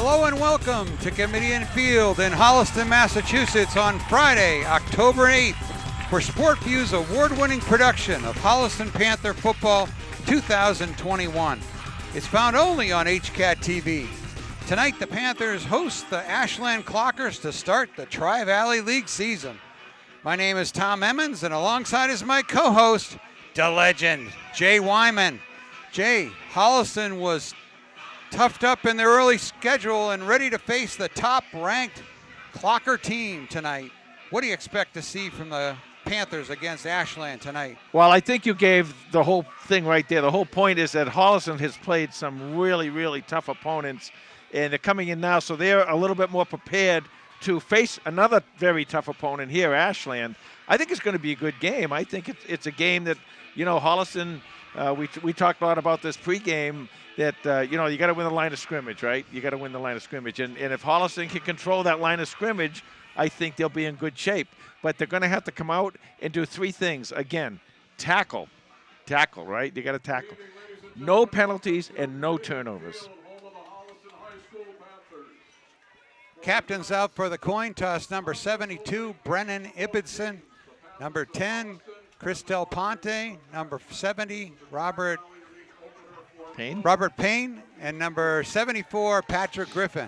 Hello and welcome to Comedian Field in Holliston, Massachusetts on Friday, October 8th for SportView's award-winning production of Holliston Panther Football 2021. It's found only on HCAT TV. Tonight, the Panthers host the Ashland Clockers to start the Tri-Valley League season. My name is Tom Emmons, and alongside is my co-host, the legend, Jay Wyman. Jay, Holliston was toughed up in their early schedule and ready to face the top-ranked Clocker team tonight. What do you expect to see from the Panthers against Ashland tonight? Well, I think you gave the whole thing right there. The whole point is that Holliston has played some really, really tough opponents, and they're coming in now, so they're a little bit more prepared to face another very tough opponent here, Ashland. I think it's going to be a good game. I think it's a game that, you know, Holliston, we talked a lot about this pregame, that, you know, you got to win the line of scrimmage, right? You got to win the line of scrimmage. And if Holliston can control that line of scrimmage, I think they'll be in good shape. But they're going to have to come out and do three things. Again, tackle, right? You got to tackle. No penalties and no turnovers. Captains out for the coin toss. Number 72, Brennan Ibbotson. Number 10, Chris Del Ponte. Number 70, Robert Payne, and number 74, Patrick Griffin.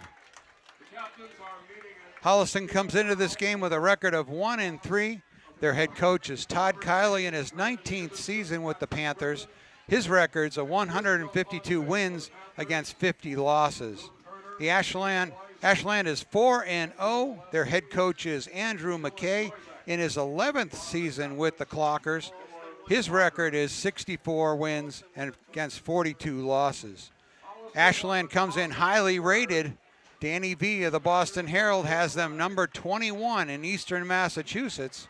Holliston comes into this game with a record of 1-3. Their head coach is Todd Kiley in his 19th season with the Panthers. His record's of 152 wins against 50 losses. The Ashland is 4-0. Their head coach is Andrew McKay in his 11th season with the Clockers. His record is 64 wins and against 42 losses. Ashland comes in highly rated. Danny V of the Boston Herald has them number 21 in Eastern Massachusetts.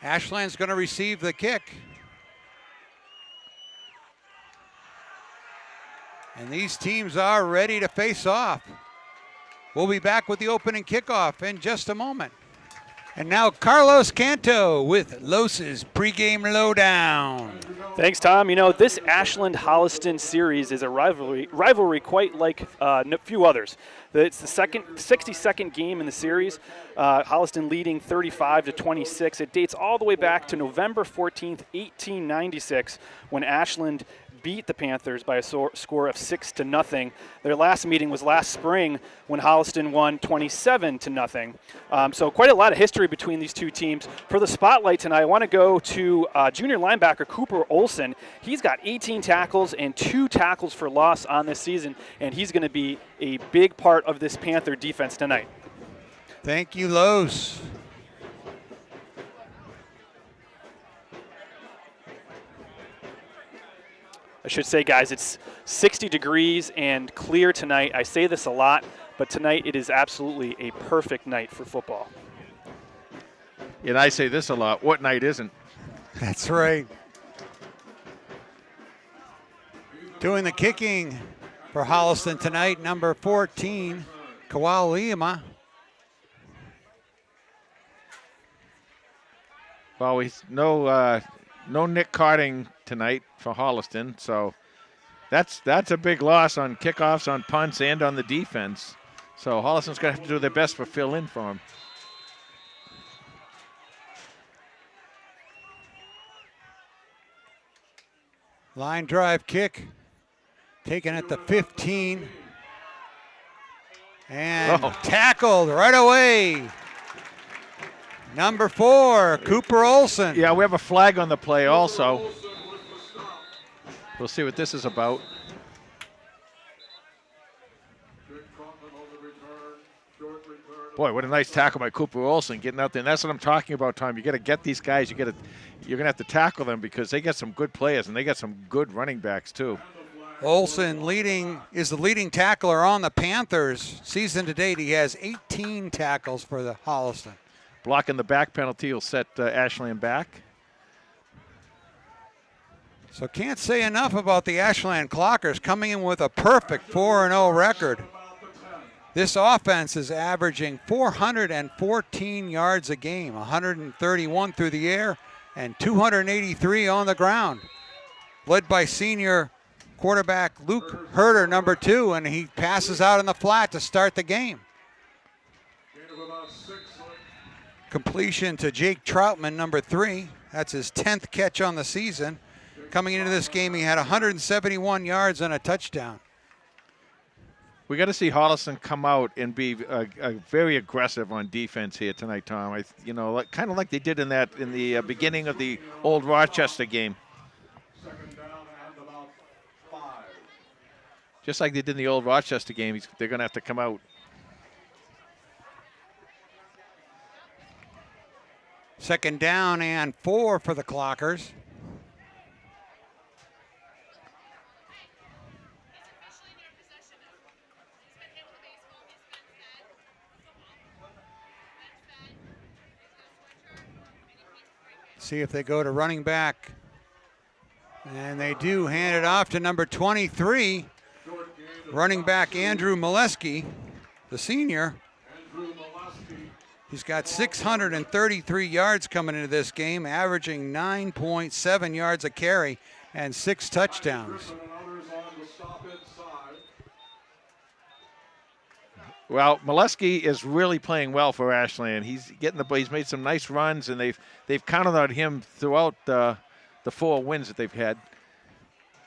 Ashland's going to receive the kick. And these teams are ready to face off. We'll be back with the opening kickoff in just a moment. And now Carlos Canto with Los's pregame lowdown. Thanks, Tom. You know, this Ashland-Holliston series is a rivalry quite like a few others. It's the 62nd game in the series. Holliston leading 35-26. It dates all the way back to November 14th, 1896, when Ashland beat the Panthers by a score of 6-0. Their last meeting was last spring when Holliston won 27-0. So quite a lot of history between these two teams. For the spotlight tonight, I want to go to junior linebacker Cooper Olson. He's got 18 tackles and 2 tackles for loss on this season, and he's going to be a big part of this Panther defense tonight. Thank you, Los. I should say, guys, it's 60 degrees and clear tonight. I say this a lot, but tonight it is absolutely a perfect night for football. And I say this a lot. What night isn't? That's right. Doing the kicking for Holliston tonight, number 14, Kawalima. Well, no Nick Carding tonight for Holliston, so that's a big loss on kickoffs, on punts, and on the defense. So Holliston's going to have to do their best to fill in for him. Line drive kick, taken at the 15, and tackled right away. Number 4, Cooper Olson. Yeah, we have a flag on the play also. We'll see what this is about. Boy, what a nice tackle by Cooper Olson, getting out there. And that's what I'm talking about, Tom. You got to get these guys. You're going to have to tackle them because they got some good players and they got some good running backs too. Olson is the leading tackler on the Panthers. Season to date, he has 18 tackles for the Holliston. Blocking the back penalty will set Ashland back. So can't say enough about the Ashland Clockers coming in with a perfect 4-0 record. This offense is averaging 414 yards a game, 131 through the air and 283 on the ground. Led by senior quarterback Luke Herder, number 2, and he passes out in the flat to start the game. Completion to Jake Troutman, number 3. That's his 10th catch on the season. Coming into this game, he had 171 yards and a touchdown. We got to see Holliston come out and be very aggressive on defense here tonight, Tom. Kind of like they did in the beginning of the old Rochester game. Just like they did in the old Rochester game, they're going to have to come out. Second down and 4 for the Clockers. See if they go to running back. And they do hand it off to number 23, running back Andrew Molesky, the senior. He's got 633 yards coming into this game, averaging 9.7 yards a carry and 6 touchdowns. Well, Molesky is really playing well for Ashland. He's made some nice runs, and they've counted on him throughout the 4 wins that they've had.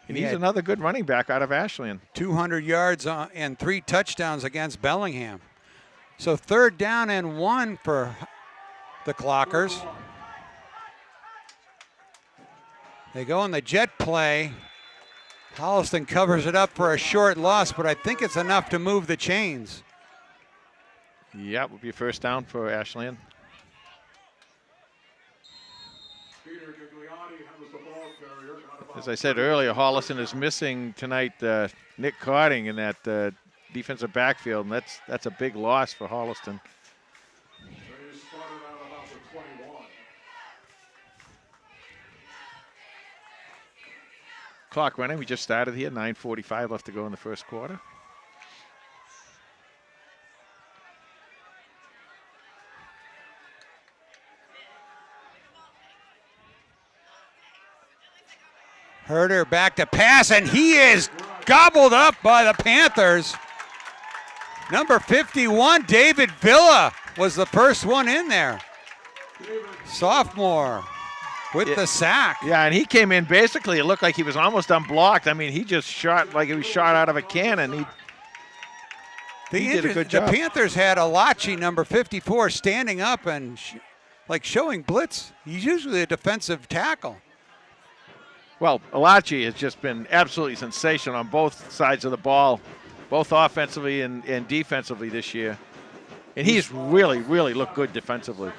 And he's another good running back out of Ashland. 200 yards and 3 touchdowns against Bellingham. So third down and 1 for the Clockers. They go on the jet play. Holliston covers it up for a short loss, but I think it's enough to move the chains. Yeah, it would be first down for Ashland. As I said earlier, Holliston is missing tonight Nick Cotting in that defensive backfield, and that's a big loss for Holliston. Clock running. We just started here. 9:45 left to go in the first quarter. Herder back to pass, and he is gobbled up by the Panthers. Number 51, David Villa, was the first one in there. Sophomore with the sack. Yeah, and he came in basically, it looked like he was almost unblocked. I mean, he just shot like he was shot out of a cannon. He did a good job. The Panthers had Alachi, number 54, standing up and showing blitz. He's usually a defensive tackle. Well, Alachi has just been absolutely sensational on both sides of the ball, both offensively and defensively this year. And he's really, really looked good defensively.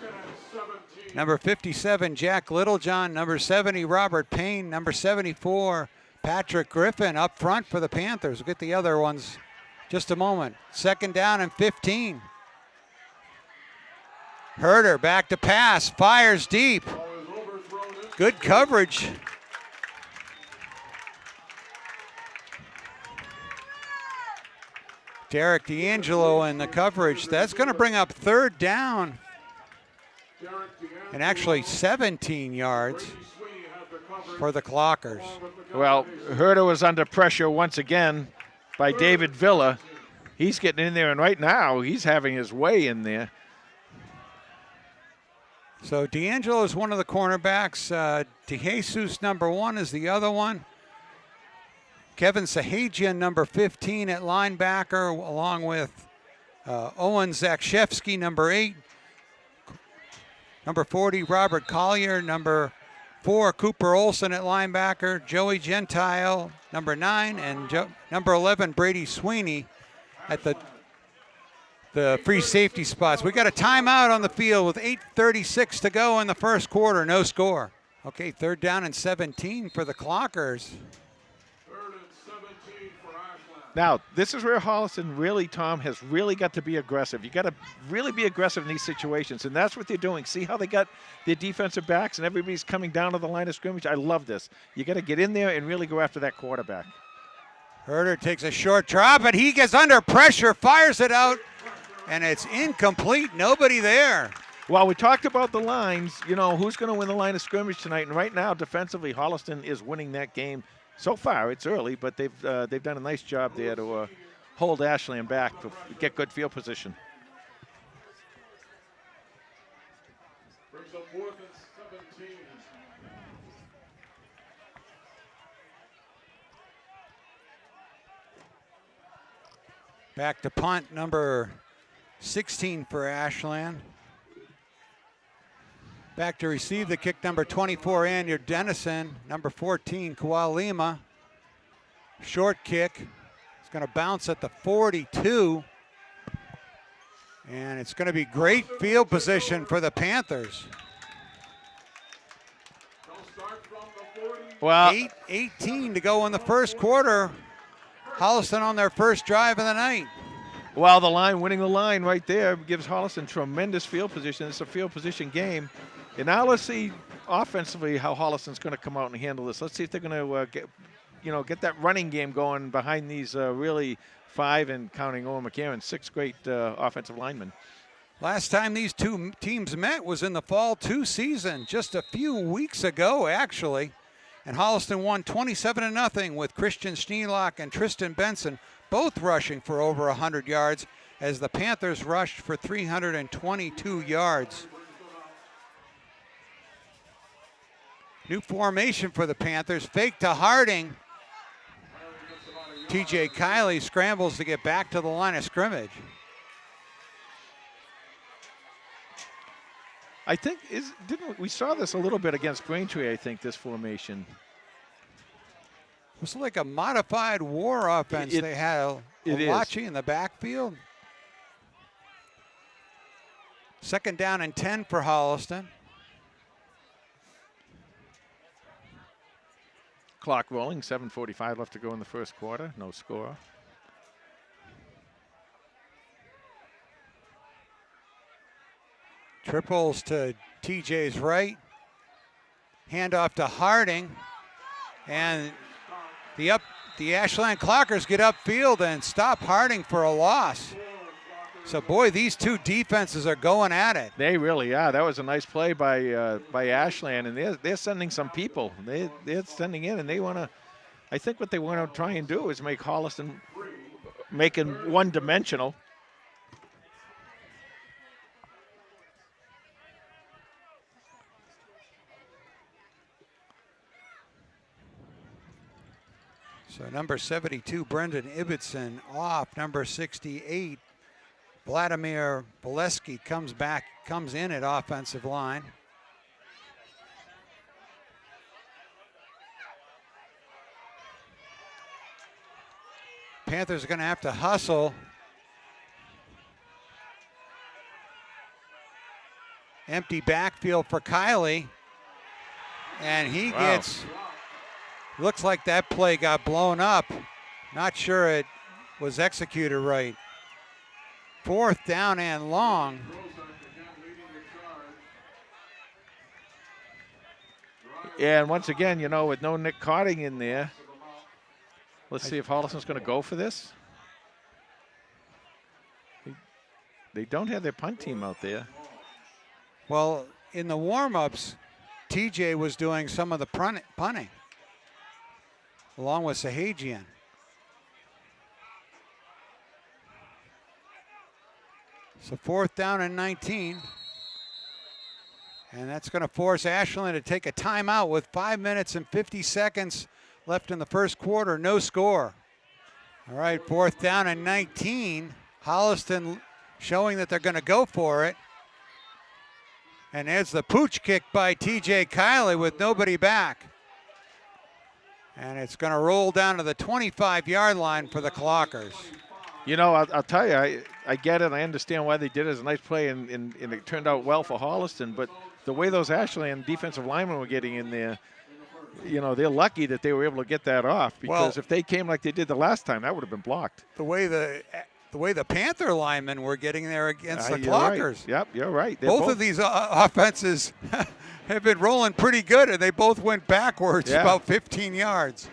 Number 57, Jack Littlejohn. Number 70, Robert Payne. Number 74, Patrick Griffin up front for the Panthers. We'll get the other ones just a moment. Second down and 15. Herder back to pass, fires deep. Good coverage. Derek D'Angelo in the coverage. That's going to bring up third down. And actually 17 yards for the Clockers. Well, Herder was under pressure once again by David Villa. He's getting in there, and right now he's having his way in there. So D'Angelo is one of the cornerbacks. DeJesus, number 1, is the other one. Kevin Sahajian, number 15 at linebacker, along with Owen Zakshevsky, number 8. Number 40, Robert Collier. Number 4, Cooper Olson at linebacker. Joey Gentile, number 9. And number 11, Brady Sweeney at the free safety spots. We got a timeout on the field with 8:36 to go in the first quarter. No score. Okay, third down and 17 for the Clockers. Now, this is where Holliston really, Tom, has really got to be aggressive. You got to really be aggressive in these situations, and that's what they're doing. See how they got their defensive backs and everybody's coming down to the line of scrimmage? I love this. You got to get in there and really go after that quarterback. Herder takes a short drop, but he gets under pressure, fires it out, and it's incomplete. Nobody there. Well, we talked about the lines, who's going to win the line of scrimmage tonight, and right now, defensively, Holliston is winning that game So far, it's early, but they've done a nice job there to hold Ashland back to get good field position. Brings up 4th and 17. Back to punt number 16 for Ashland. Back to receive the kick, number 24, Andrew Dennison. Number 14, Kualima. Short kick. It's going to bounce at the 42. And it's going to be great field position for the Panthers. Well, 8:18 to go in the first quarter. Holliston on their first drive of the night. well, winning the line right there gives Holliston tremendous field position. It's a field position game. And now let's see offensively how Holliston's going to come out and handle this. Let's see if they're going to get that running game going behind these really 5 and counting Owen McCarron, 6 great offensive linemen. Last time these two teams met was in the fall 2 season, just a few weeks ago, actually. And Holliston won 27-0 with Christian Schneelock and Tristan Benson both rushing for over 100 yards as the Panthers rushed for 322 yards. New formation for the Panthers, fake to Harding. TJ Kiley scrambles to get back to the line of scrimmage. I think we saw this a little bit against Braintree, I think, this formation. It was like a modified war offense. They had Olachi in the backfield. 2nd down and 10 for Holliston. Clock rolling, 7:45 left to go in the first quarter, no score. Triples to TJ's right. Handoff to Harding. And the Ashland Clockers get upfield and stop Harding for a loss. So, boy, these two defenses are going at it. They really are. That was a nice play by Ashland, and they're sending some people. They're sending in, and they want to. I think what they want to try and do is make Holliston making one-dimensional. So number 72, Brendan Ibbotson off. Number 68, Vladimir Boleski comes in at offensive line. Panthers are going to have to hustle. Empty backfield for Kiley. And he gets, looks like that play got blown up. Not sure it was executed right. 4th down and long. Yeah, and once again, with no Nick Cotting in there, let's see if Holliston's going to go for this. They don't have their punt team out there. Well, in the warm-ups, TJ was doing some of the punting, along with Sahajian. So 4th down and 19. And that's going to force Ashland to take a timeout with 5 minutes and 50 seconds left in the first quarter. No score. All right, 4th down and 19. Holliston showing that they're going to go for it. And there's the pooch kick by TJ Kiley with nobody back. And it's going to roll down to the 25-yard line for the Clockers. I'll tell you, I get it. I understand why they did it. It's a nice play, and it turned out well for Holliston. But the way those Ashland defensive linemen were getting in there, they're lucky that they were able to get that off. Because if they came like they did the last time, that would have been blocked. The way the Panther linemen were getting there against the you're Clockers. Right. Yep, you're right. Both of these offenses have been rolling pretty good, and they both went backwards about 15 yards.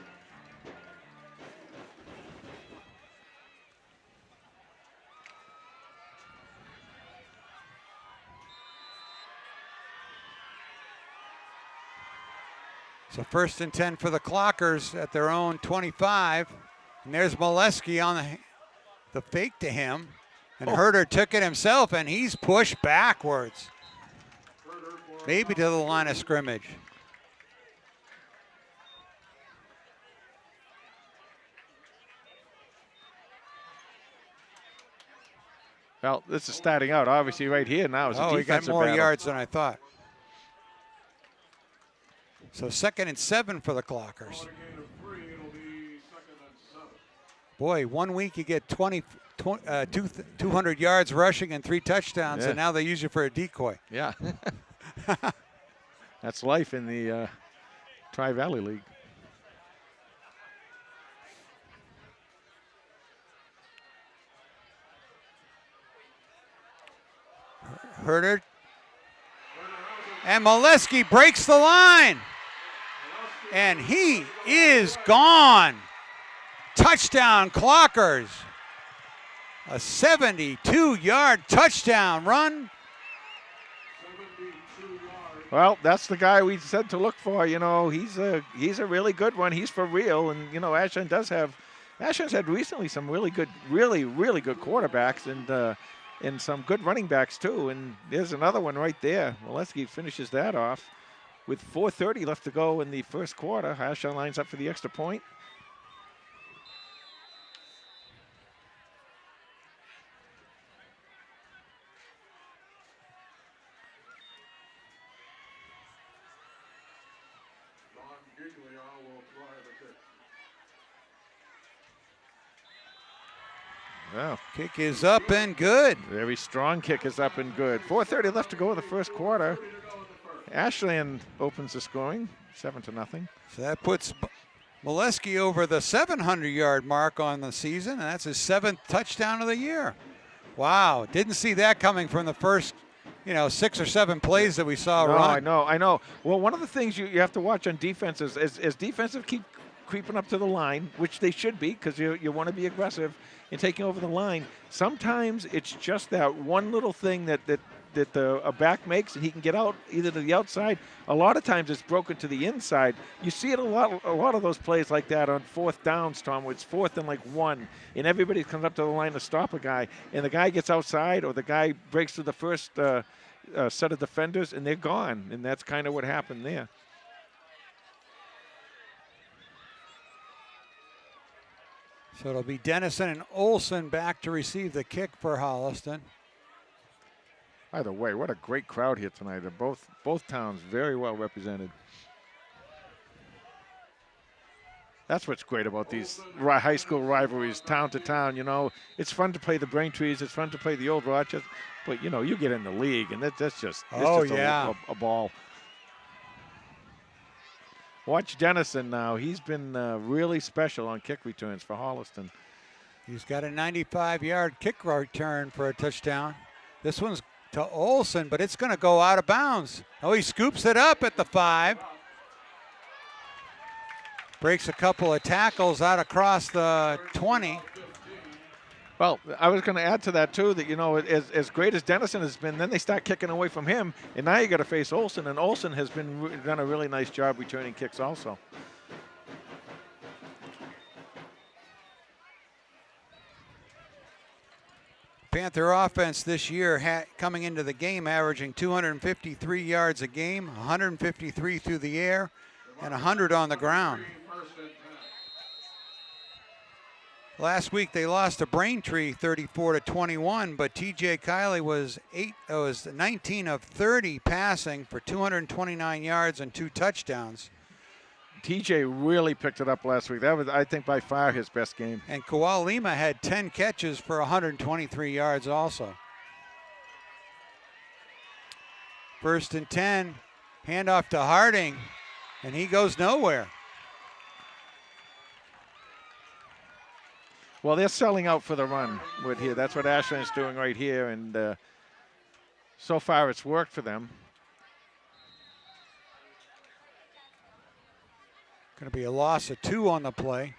So 1st and 10 for the Clockers at their own 25. And there's Molesky on the fake to him. And Herder took it himself, and he's pushed backwards. Maybe to the line of scrimmage. Well, this is starting out obviously right here now. It's a he got defensive more battle. yards than I thought. So 2nd and 7 for the Clockers. Boy, 1 week you get 200 yards rushing and 3 touchdowns, and now they use you for a decoy. Yeah. That's life in the Tri-Valley League. Herder. And Molesky breaks the line. And he is gone. Touchdown, Clockers. A 72-yard touchdown run. Well, that's the guy we said to look for. You know, he's a really good one. He's for real. And, you know, Ashland's had recently some really good quarterbacks and some good running backs too. And there's another one right there. Molesky finishes that off with 4:30 left to go in the first quarter. Ashland lines up for the extra point. Wow. Kick is up and good. Very strong kick is up and good. 4:30 left to go in the first quarter. Ashland opens the scoring, 7-0. So that puts Molesky over the 700-yard mark on the season, and that's his 7th touchdown of the year. Wow, didn't see that coming from the first, 6 or 7 plays that we saw run. I know. Well, one of the things you have to watch on defense is as defensive keep creeping up to the line, which they should be because you want to be aggressive in taking over the line. Sometimes it's just that one little thing that a back makes, and he can get out either to the outside. A lot of times it's broken to the inside. You see it a lot of those plays like that on 4th downs, Tom, where it's 4th and 1, and everybody comes up to the line to stop a guy, and the guy gets outside or the guy breaks through the first set of defenders, and they're gone, and that's kind of what happened there. So it'll be Dennison and Olson back to receive the kick for Holliston. By the way, what a great crowd here tonight. They're both towns very well represented. That's what's great about these high school rivalries, town to town. It's fun to play the Braintrees. It's fun to play the Old Rochester. But, you get in the league, and that's just a ball. Watch Dennison now. He's been really special on kick returns for Holliston. He's got a 95-yard kick return for a touchdown. This one's to Olson, but it's going to go out of bounds. Oh, he scoops it up at the 5. Breaks a couple of tackles out across the 20. Well, I was going to add to that, too, that, as great as Dennison has been, then they start kicking away from him, and now you got to face Olson, and Olson has done a really nice job returning kicks also. Panther offense this year coming into the game averaging 253 yards a game, 153 through the air, and 100 on the ground. Last week they lost to Braintree 34-21, but TJ Kiley was 19 of 30 passing for 229 yards and 2 touchdowns. TJ really picked it up last week. That was, I think, by far his best game. And Kawal Lima had 10 catches for 123 yards also. 1st and 10, handoff to Harding, and he goes nowhere. Well, they're selling out for the run with here. That's what Ashland's doing right here, and so far it's worked for them. Going to be a loss of 2 on the play.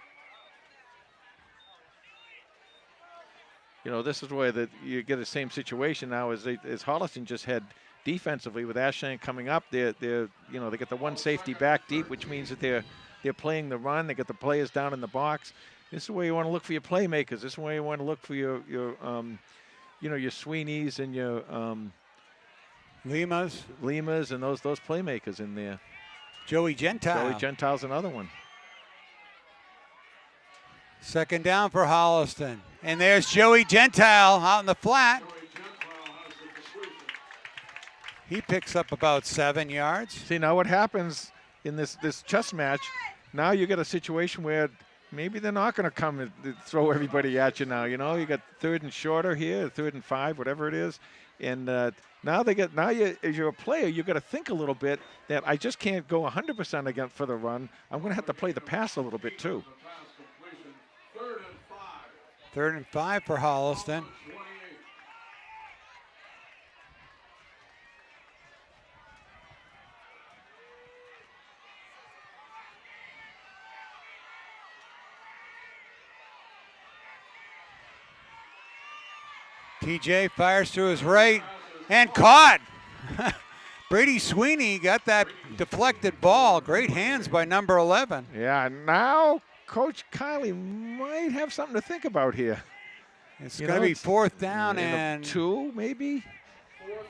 you know, this is where you get the same situation now as Holliston just had defensively with Ashland coming up. They're you know, they get the one safety back deep, which means that they're playing the run. They get the players down in the box. This is where you want to look for your playmakers. This is where you want to look for your you know, your Sweeneys and your Limas and those playmakers in there. Joey Gentile. Joey Gentile's another one. Second down for Holliston. And there's Joey Gentile out in the flat. He picks up about 7 yards. See, now what happens in this chess match, now you get a situation where maybe they're not going to come and throw everybody at you now. You know, you got 3rd and shorter here, 3rd and 5, whatever it is. And now as you're a player, you got to think a little bit that I just can't go 100% again for the run. I'm going to have to play the pass a little bit too. 3rd and 5 for Holliston. TJ fires to his right and caught. Brady Sweeney got that deflected ball. Great hands by number 11. Yeah, now Coach Kiley might have something to think about here. It's going to be 4th down and 2, maybe? 4th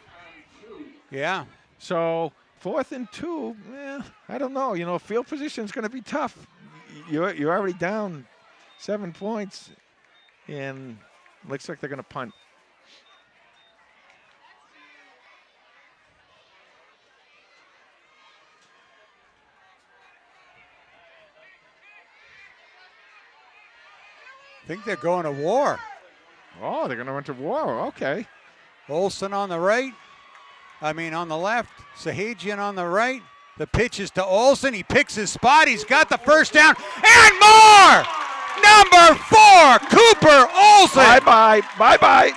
and 2. Yeah. So 4th and 2, I don't know. You know, field position is going to be tough. You're already down 7 points, and looks like they're going to punt. I think they're going to war. Oh, they're going to run to war. Okay. Olson on the right. On the left. Sahajian on the right. The pitch is to Olson. He picks his spot. He's got the first down and more. Number 4, Cooper Olson. Bye-bye. Bye-bye.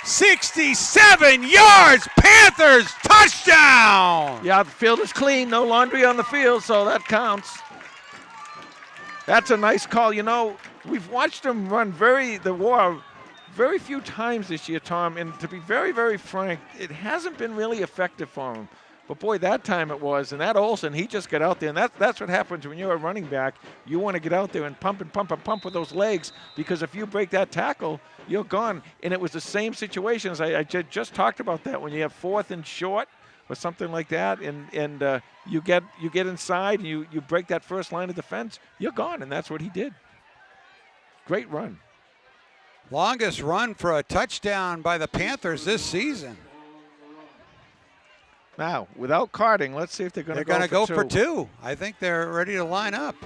67 yards. Panthers touchdown. Yeah, the field is clean. No laundry on the field, so that counts. That's a nice call. You know, we've watched them run the war very few times this year, Tom, and to be very, very frank, it hasn't been really effective for them. But boy, that time it was, and that Olson, he just got out there, and that's what happens when you're a running back. You want to get out there and pump and pump and pump with those legs, because if you break that tackle, you're gone. And it was the same situation as I just talked about that, when you have 4th and short or something like that, and you get inside and you break that first line of defense, you're gone, and that's what he did. Great run. Longest run for a touchdown by the Panthers this season. Now, without carding, let's see if they're going to go for 2. I think they're ready to line up.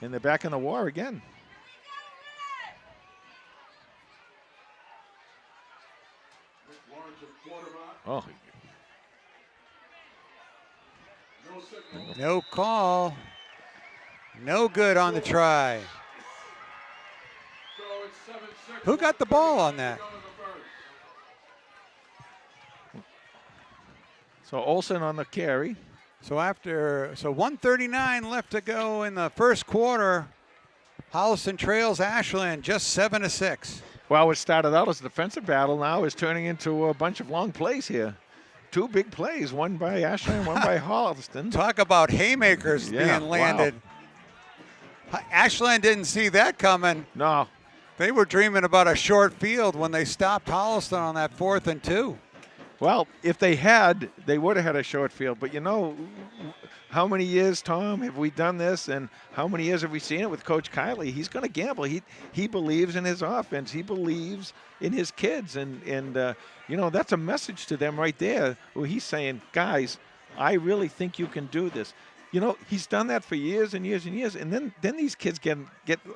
And they're back in the war again. Oh. No call. No good on the try. Who got the ball on that? So Olson on the carry. So 1:39 left to go in the first quarter. Holliston trails Ashland just 7-6. Well, what started out as a defensive battle now is turning into a bunch of long plays here. 2 big plays, one by Ashland, one by Holliston. Talk about haymakers being landed. Wow. Ashland didn't see that coming. No. They were dreaming about a short field when they stopped Holliston on that 4th and 2. Well, if they had, they would have had a short field. But you know, how many years, Tom, have we done this? And how many years have we seen it with Coach Kiley? He's going to gamble. He believes in his offense. He believes in his kids. And you know, that's a message to them right there, where he's saying, guys, I really think you can do this. You know, he's done that for years and years and years. And then these kids get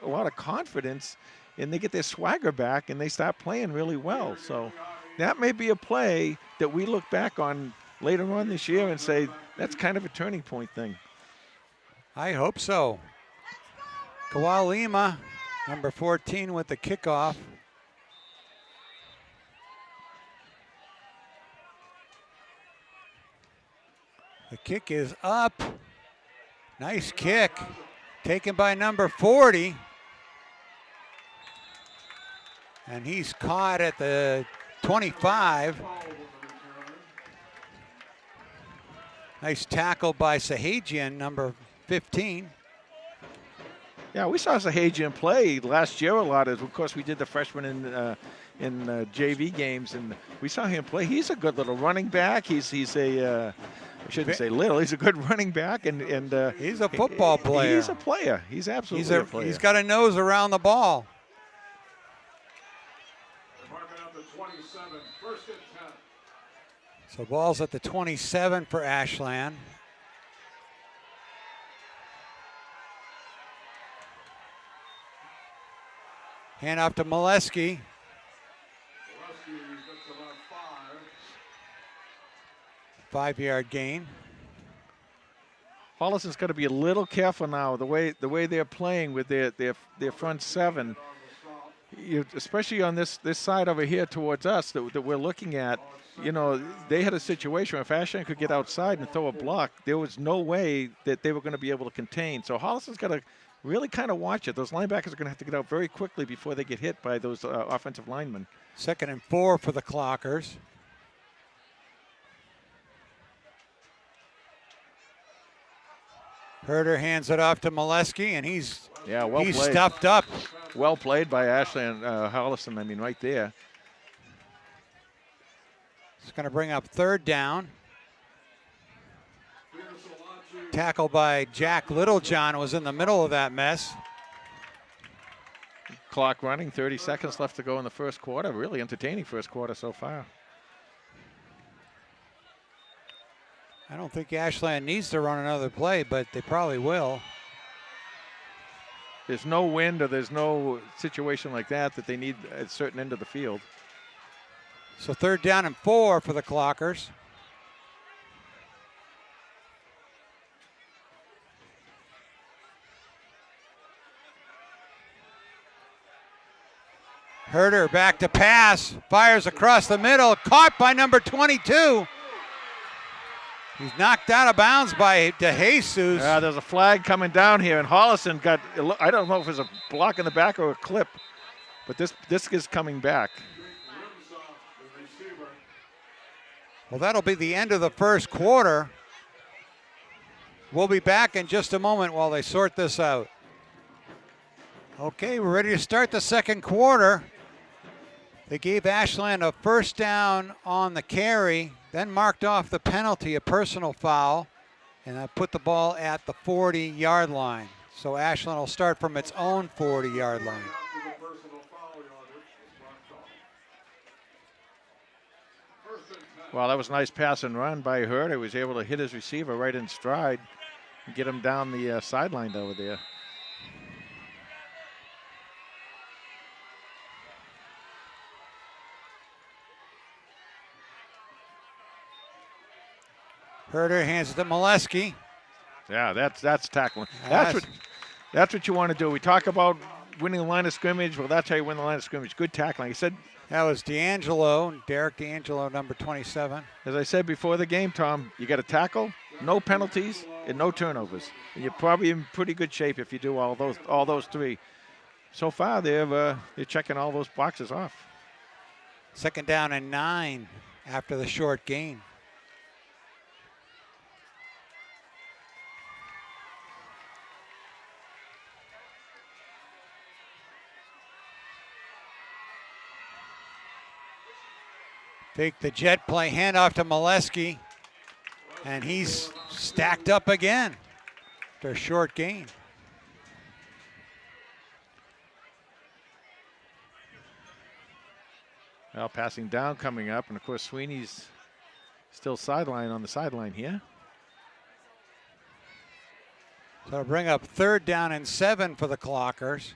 a lot of confidence, and they get their swagger back, and they start playing really well. So that may be a play that we look back on later on this year and say, that's kind of a turning point thing. I hope so. Kawalima, number 14, with the kickoff. The kick is up. Nice kick, taken by number 40. And he's caught at the 25. Nice tackle by Sahajian, number 15. Yeah, we saw Sahajian play last year a lot. Of course, we did the freshman in JV games, and we saw him play. He's a good little running back. He's a I shouldn't say little. He's a good running back, and he's a football player. He's a player. He's absolutely a player. He's got a nose around the ball. So ball's at the 27 for Ashland. Hand off to Molesky. 5-yard gain. Holliston's got to be a little careful now. The way they're playing with their front seven, especially on this side over here towards us that we're looking at. You know, they had a situation where if Ashland could get outside and throw a block, there was no way that they were going to be able to contain. So Holliston's got to really kind of watch it. Those linebackers are going to have to get out very quickly before they get hit by those offensive linemen. 2nd and 4 for the Clockers. Herder hands it off to Molesky, and he's stuffed up. Well played by Ashland Holliston. I mean, right there. It's going to bring up 3rd down. Tackle by Jack Littlejohn was in the middle of that mess. Clock running, 30 seconds left to go in the first quarter. Really entertaining first quarter so far. I don't think Ashland needs to run another play, but they probably will. There's no wind or there's no situation like that they need at a certain end of the field. So 3rd down and 4 for the Clockers. Herder back to pass, fires across the middle, caught by number 22. He's knocked out of bounds by DeJesus. There's a flag coming down here, and Holliston got, I don't know if it was a block in the back or a clip, but this is coming back. Well, that'll be the end of the first quarter. We'll be back in just a moment while they sort this out. Okay, we're ready to start the second quarter. They gave Ashland a 1st down on the carry, then marked off the penalty, a personal foul, and that put the ball at the 40-yard line. So Ashland will start from its own 40-yard line. Well, that was a nice pass and run by Herder. He was able to hit his receiver right in stride and get him down the sideline over there. Herder hands it to Molesky. Yeah, that's tackling. That's what you want to do. We talk about winning the line of scrimmage. Well, that's how you win the line of scrimmage. Good tackling. He said that was Derek D'Angelo, number 27. As I said before the game, Tom, you got to tackle, no penalties, and no turnovers. And you're probably in pretty good shape if you do all those three. So far, they're checking all those boxes off. 2nd down and 9 after the short gain. Take the jet play, handoff to Molesky, and he's stacked up again after a short gain. Well, passing down coming up, and of course Sweeney's still on the sideline here. So it'll bring up 3rd down and 7 for the Clockers.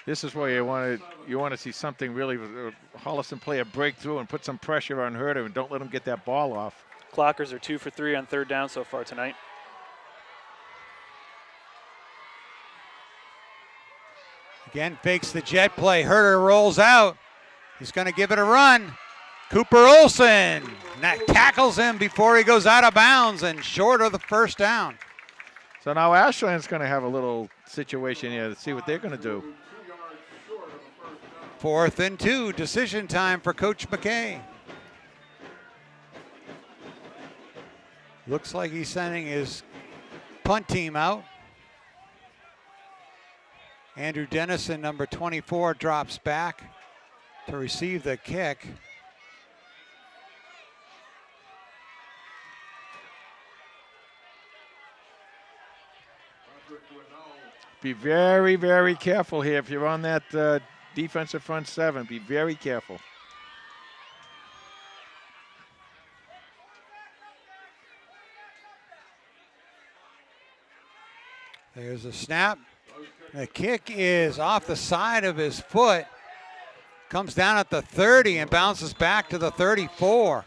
This is where you want to see something really, Holliston play a breakthrough and put some pressure on Herder and don't let him get that ball off. Clockers are 2 for 3 on 3rd down so far tonight. Again, fakes the jet play. Herder rolls out. He's going to give it a run. Cooper Olson tackles him before he goes out of bounds and short of the first down. So now Ashland's going to have a little situation here to see what they're going to do. 4th and 2, decision time for Coach McKay. Looks like he's sending his punt team out. Andrew Dennison, number 24, drops back to receive the kick. Be very, very careful here if you're on that defensive front 7. Be very careful. There's a snap. The kick is off the side of his foot. Comes down at the 30 and bounces back to the 34.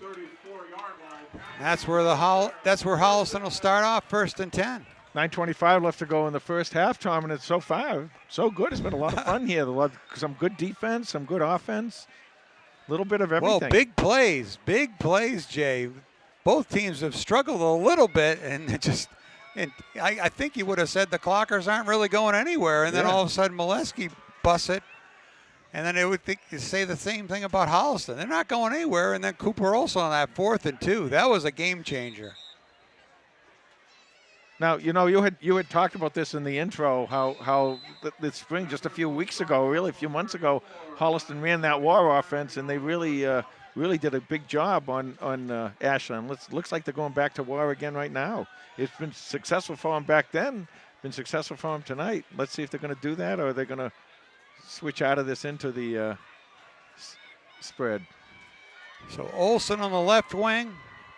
That's where Holliston will start off, 1st and 10. 9:25 left to go in the first half, Tom, and it's so far so good. It's been a lot of fun here. Some good defense, some good offense, a little bit of everything. Well, big plays, Jay. Both teams have struggled a little bit, and I think you would have said the Clockers aren't really going anywhere, and then all of a sudden Molesky busts it, and then they would say the same thing about Holliston. They're not going anywhere, and then Cooper also on that 4th and 2. That was a game changer. Now, you had talked about this in the intro, how the spring, just a few weeks ago, really a few months ago, Holliston ran that war offense, and they really did a big job on Ashland. Looks like they're going back to war again right now. It's been successful for them back then, been successful for them tonight. Let's see if they're going to do that, or they're going to switch out of this into the spread. So Olson on the left wing,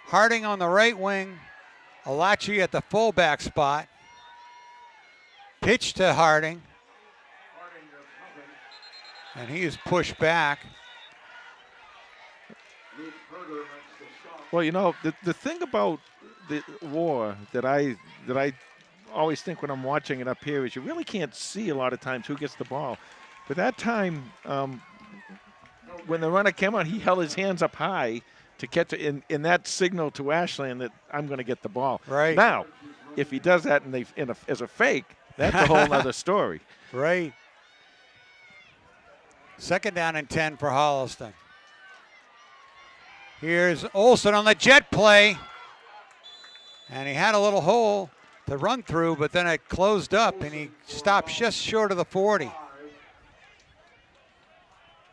Harding on the right wing, Alachi at the fullback spot. Pitch to Harding. And he is pushed back. Well, the thing about the war that I always think when I'm watching it up here is you really can't see a lot of times who gets the ball. But that time, when the runner came on, he held his hands up high to catch it in that signal to Ashland that I'm going to get the ball. Right. Now, if he does that as a fake, that's a whole other story. Right. 2nd down and 10 for Holliston. Here's Olson on the jet play. And he had a little hole to run through, but then it closed up, and he stopped just short of the 40.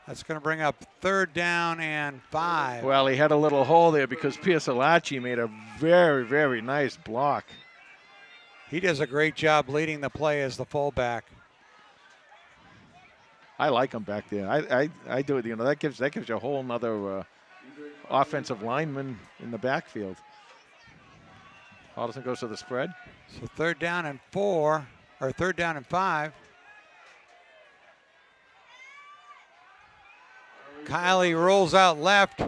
That's going to bring up 3rd down and 5. Well, he had a little hole there because Pierce Alachi made a very, very nice block. He does a great job leading the play as the fullback. I like him back there. I do it. That gives you a whole nother offensive lineman in the backfield. Holliston goes to the spread. So 3rd down and 4, or 3rd down and 5. Kiley rolls out left.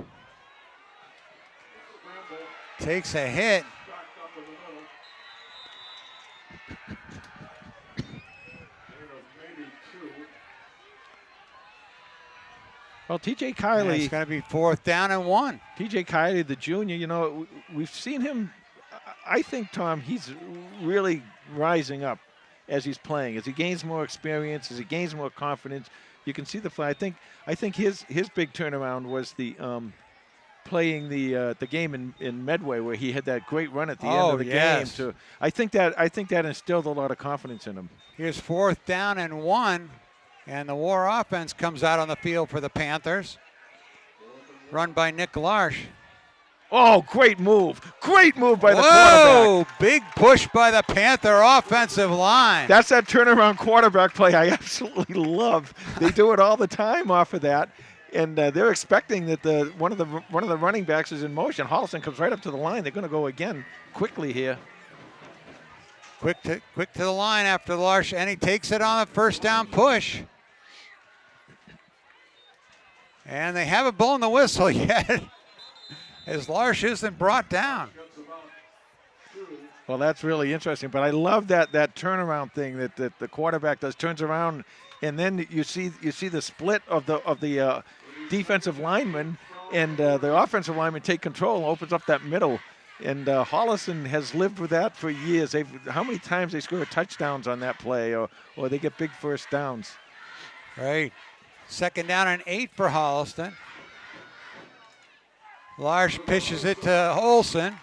Takes a hit. Well, T.J. Kiley. It's going to be 4th down and 1. T.J. Kiley, the junior, we've seen him. I think, Tom, he's really rising up as he's playing. As he gains more experience, as he gains more confidence, you can see the play. I think his big turnaround was the playing the game in Medway, where he had that great run at the end of the game. I think that instilled a lot of confidence in him. Here's 4th down and 1, and the war offense comes out on the field for the Panthers, run by Nick Larsh. Oh, great move. Great move by the quarterback. quarterback. Big push by the Panther offensive line. That's that turnaround quarterback play I absolutely love. They do it all the time off of that. And they're expecting that one of the running backs is in motion. Holliston comes right up to the line. They're going to go again quickly here. Quick to the line after Larsh, and he takes it on a 1st down push. And they haven't blown the whistle yet, as Larsh isn't brought down. Well, that's really interesting. But I love that turnaround thing that the quarterback does. Turns around, and then you see the split of the defensive lineman, and the offensive lineman take control and opens up that middle. And Holliston has lived with that for years. How many times they score touchdowns on that play, or they get big first downs. Right. 2nd down and 8 for Holliston. Larsh pitches it to Olson.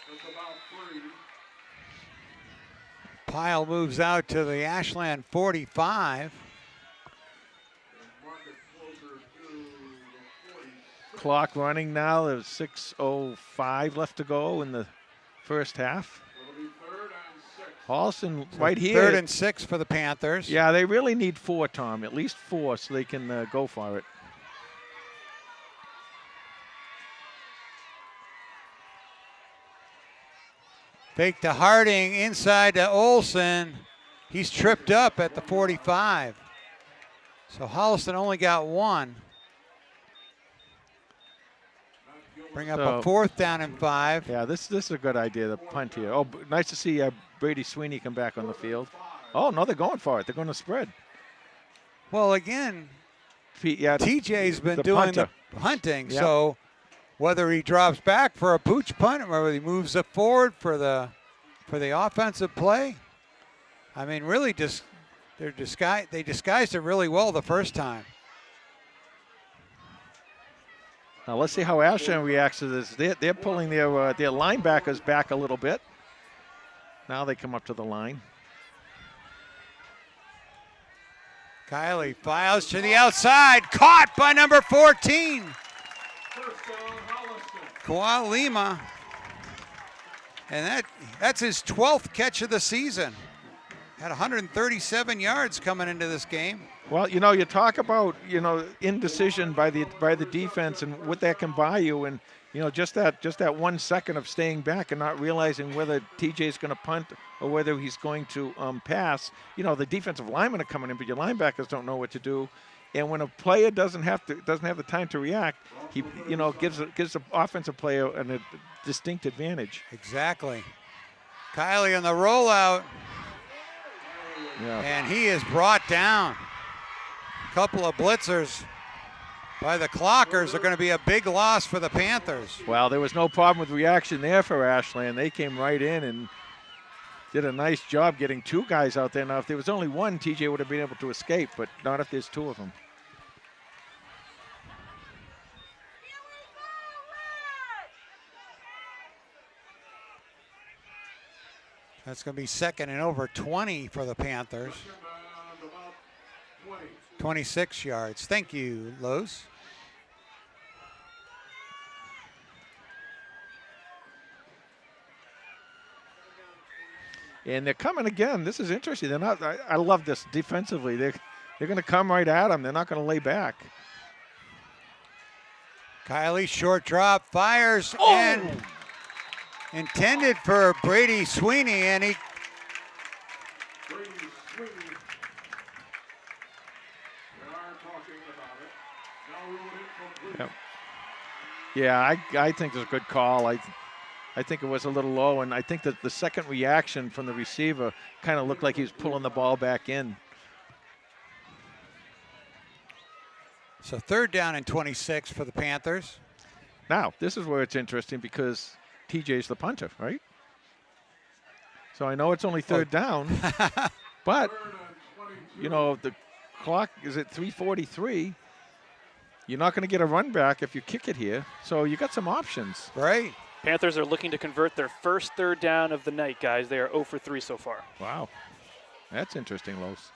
That's about 3. Pile moves out to the Ashland 45. Mark it closer to the 40. Clock running now. There's 6:05 left to go in the first half. It'll be 3rd and 6. Holliston right here. 3rd and 6 for the Panthers. Yeah, they really need 4, Tom. At least 4 so they can go for it. Fake to Harding, inside to Olson. He's tripped up at the 45. So Holliston only got 1. Bring up a 4th down and 5. Yeah, this is a good idea, the punt here. Oh, nice to see Brady Sweeney come back on the field. Oh, no, they're going for it. They're going to spread. Well, again, Yeah, TJ's been the doing punter. the hunting, Yep. so whether he drops back for a pooch punt or whether he moves up forward for the offensive play, I mean, really just they disguised it really well the first time. Now let's see how Ashland reacts to this. They're pulling their linebackers back a little bit. Now they come up to the line. Kiley files to the outside, caught by number 14. First down, Holliston. Kawhi Lima. And that's his 12th catch of the season. Had 137 yards coming into this game. Well, you talk about, indecision by the defense and what that can buy you, and just that 1 second of staying back and not realizing whether TJ's going to punt or whether he's going to pass. The defensive linemen are coming in, but your linebackers don't know what to do. And when a player doesn't have the time to react, he gives the offensive player a distinct advantage. Exactly. Kiley on the rollout, Yeah. and he is brought down. Couple of blitzers by the Clockers are going to be a big loss for the Panthers. Well, there was no problem with reaction there for Ashland. They came right in and did a nice job getting 2 guys out there. Now, if there was only 1, TJ would have been able to escape, but not if there's 2 of them. That's going to be 2nd and over 20 for the Panthers. And about 20. 26 yards. Thank you, Lowe's. And they're coming again. This is interesting. They're not. I love this defensively. They're going to come right at them. They're not going to lay back. Kiley, short drop, fires, and intended for Brady Sweeney, and he Brady Sweeney. We are talking about it. Now ruled incomplete. Yep. Yeah, I think it's a good call. I think it was a little low, and I think that the second reaction from the receiver kind of looked like he was pulling the ball back in. So 3rd down and 26 for the Panthers. Now, this is where it's interesting because TJ's the punter, right? So I know it's only 3rd down, but, 3rd and 22. the clock is at 3:43. You're not going to get a run back if you kick it here, so you got some options. Right. Panthers are looking to convert their first 3rd down of the night, guys. They are 0 for 3 so far. Wow. That's interesting, Los.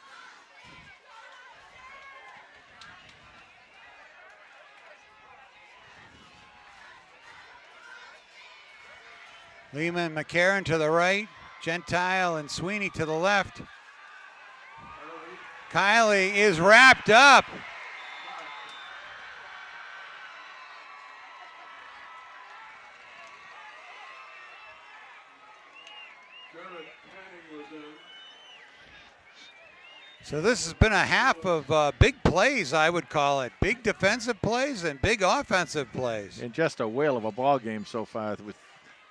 Lehman, McCarron to the right, Gentile and Sweeney to the left. Kiley is wrapped up. Jared Panning was in. So this has been a half of big plays, I would call it. Big defensive plays and big offensive plays. And just a whale of a ball game so far with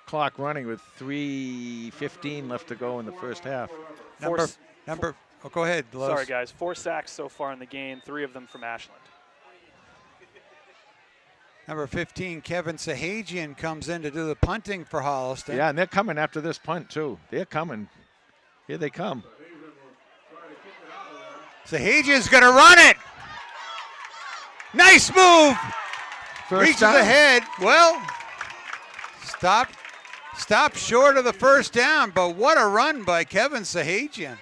clock running with 3:15 left to go in the first half. Go ahead, Lowe's. Sorry, guys. 4 sacks so far in the game, 3 of them from Ashland. Number 15, Kevin Sahajian, comes in to do the punting for Holliston. Yeah, and they're coming after this punt, too. They're coming. Here they come. Sahajian's going to run it. Nice move. First Reaches down. ahead. Well, stop short of the first down, but what a run by Kevin Sahajian.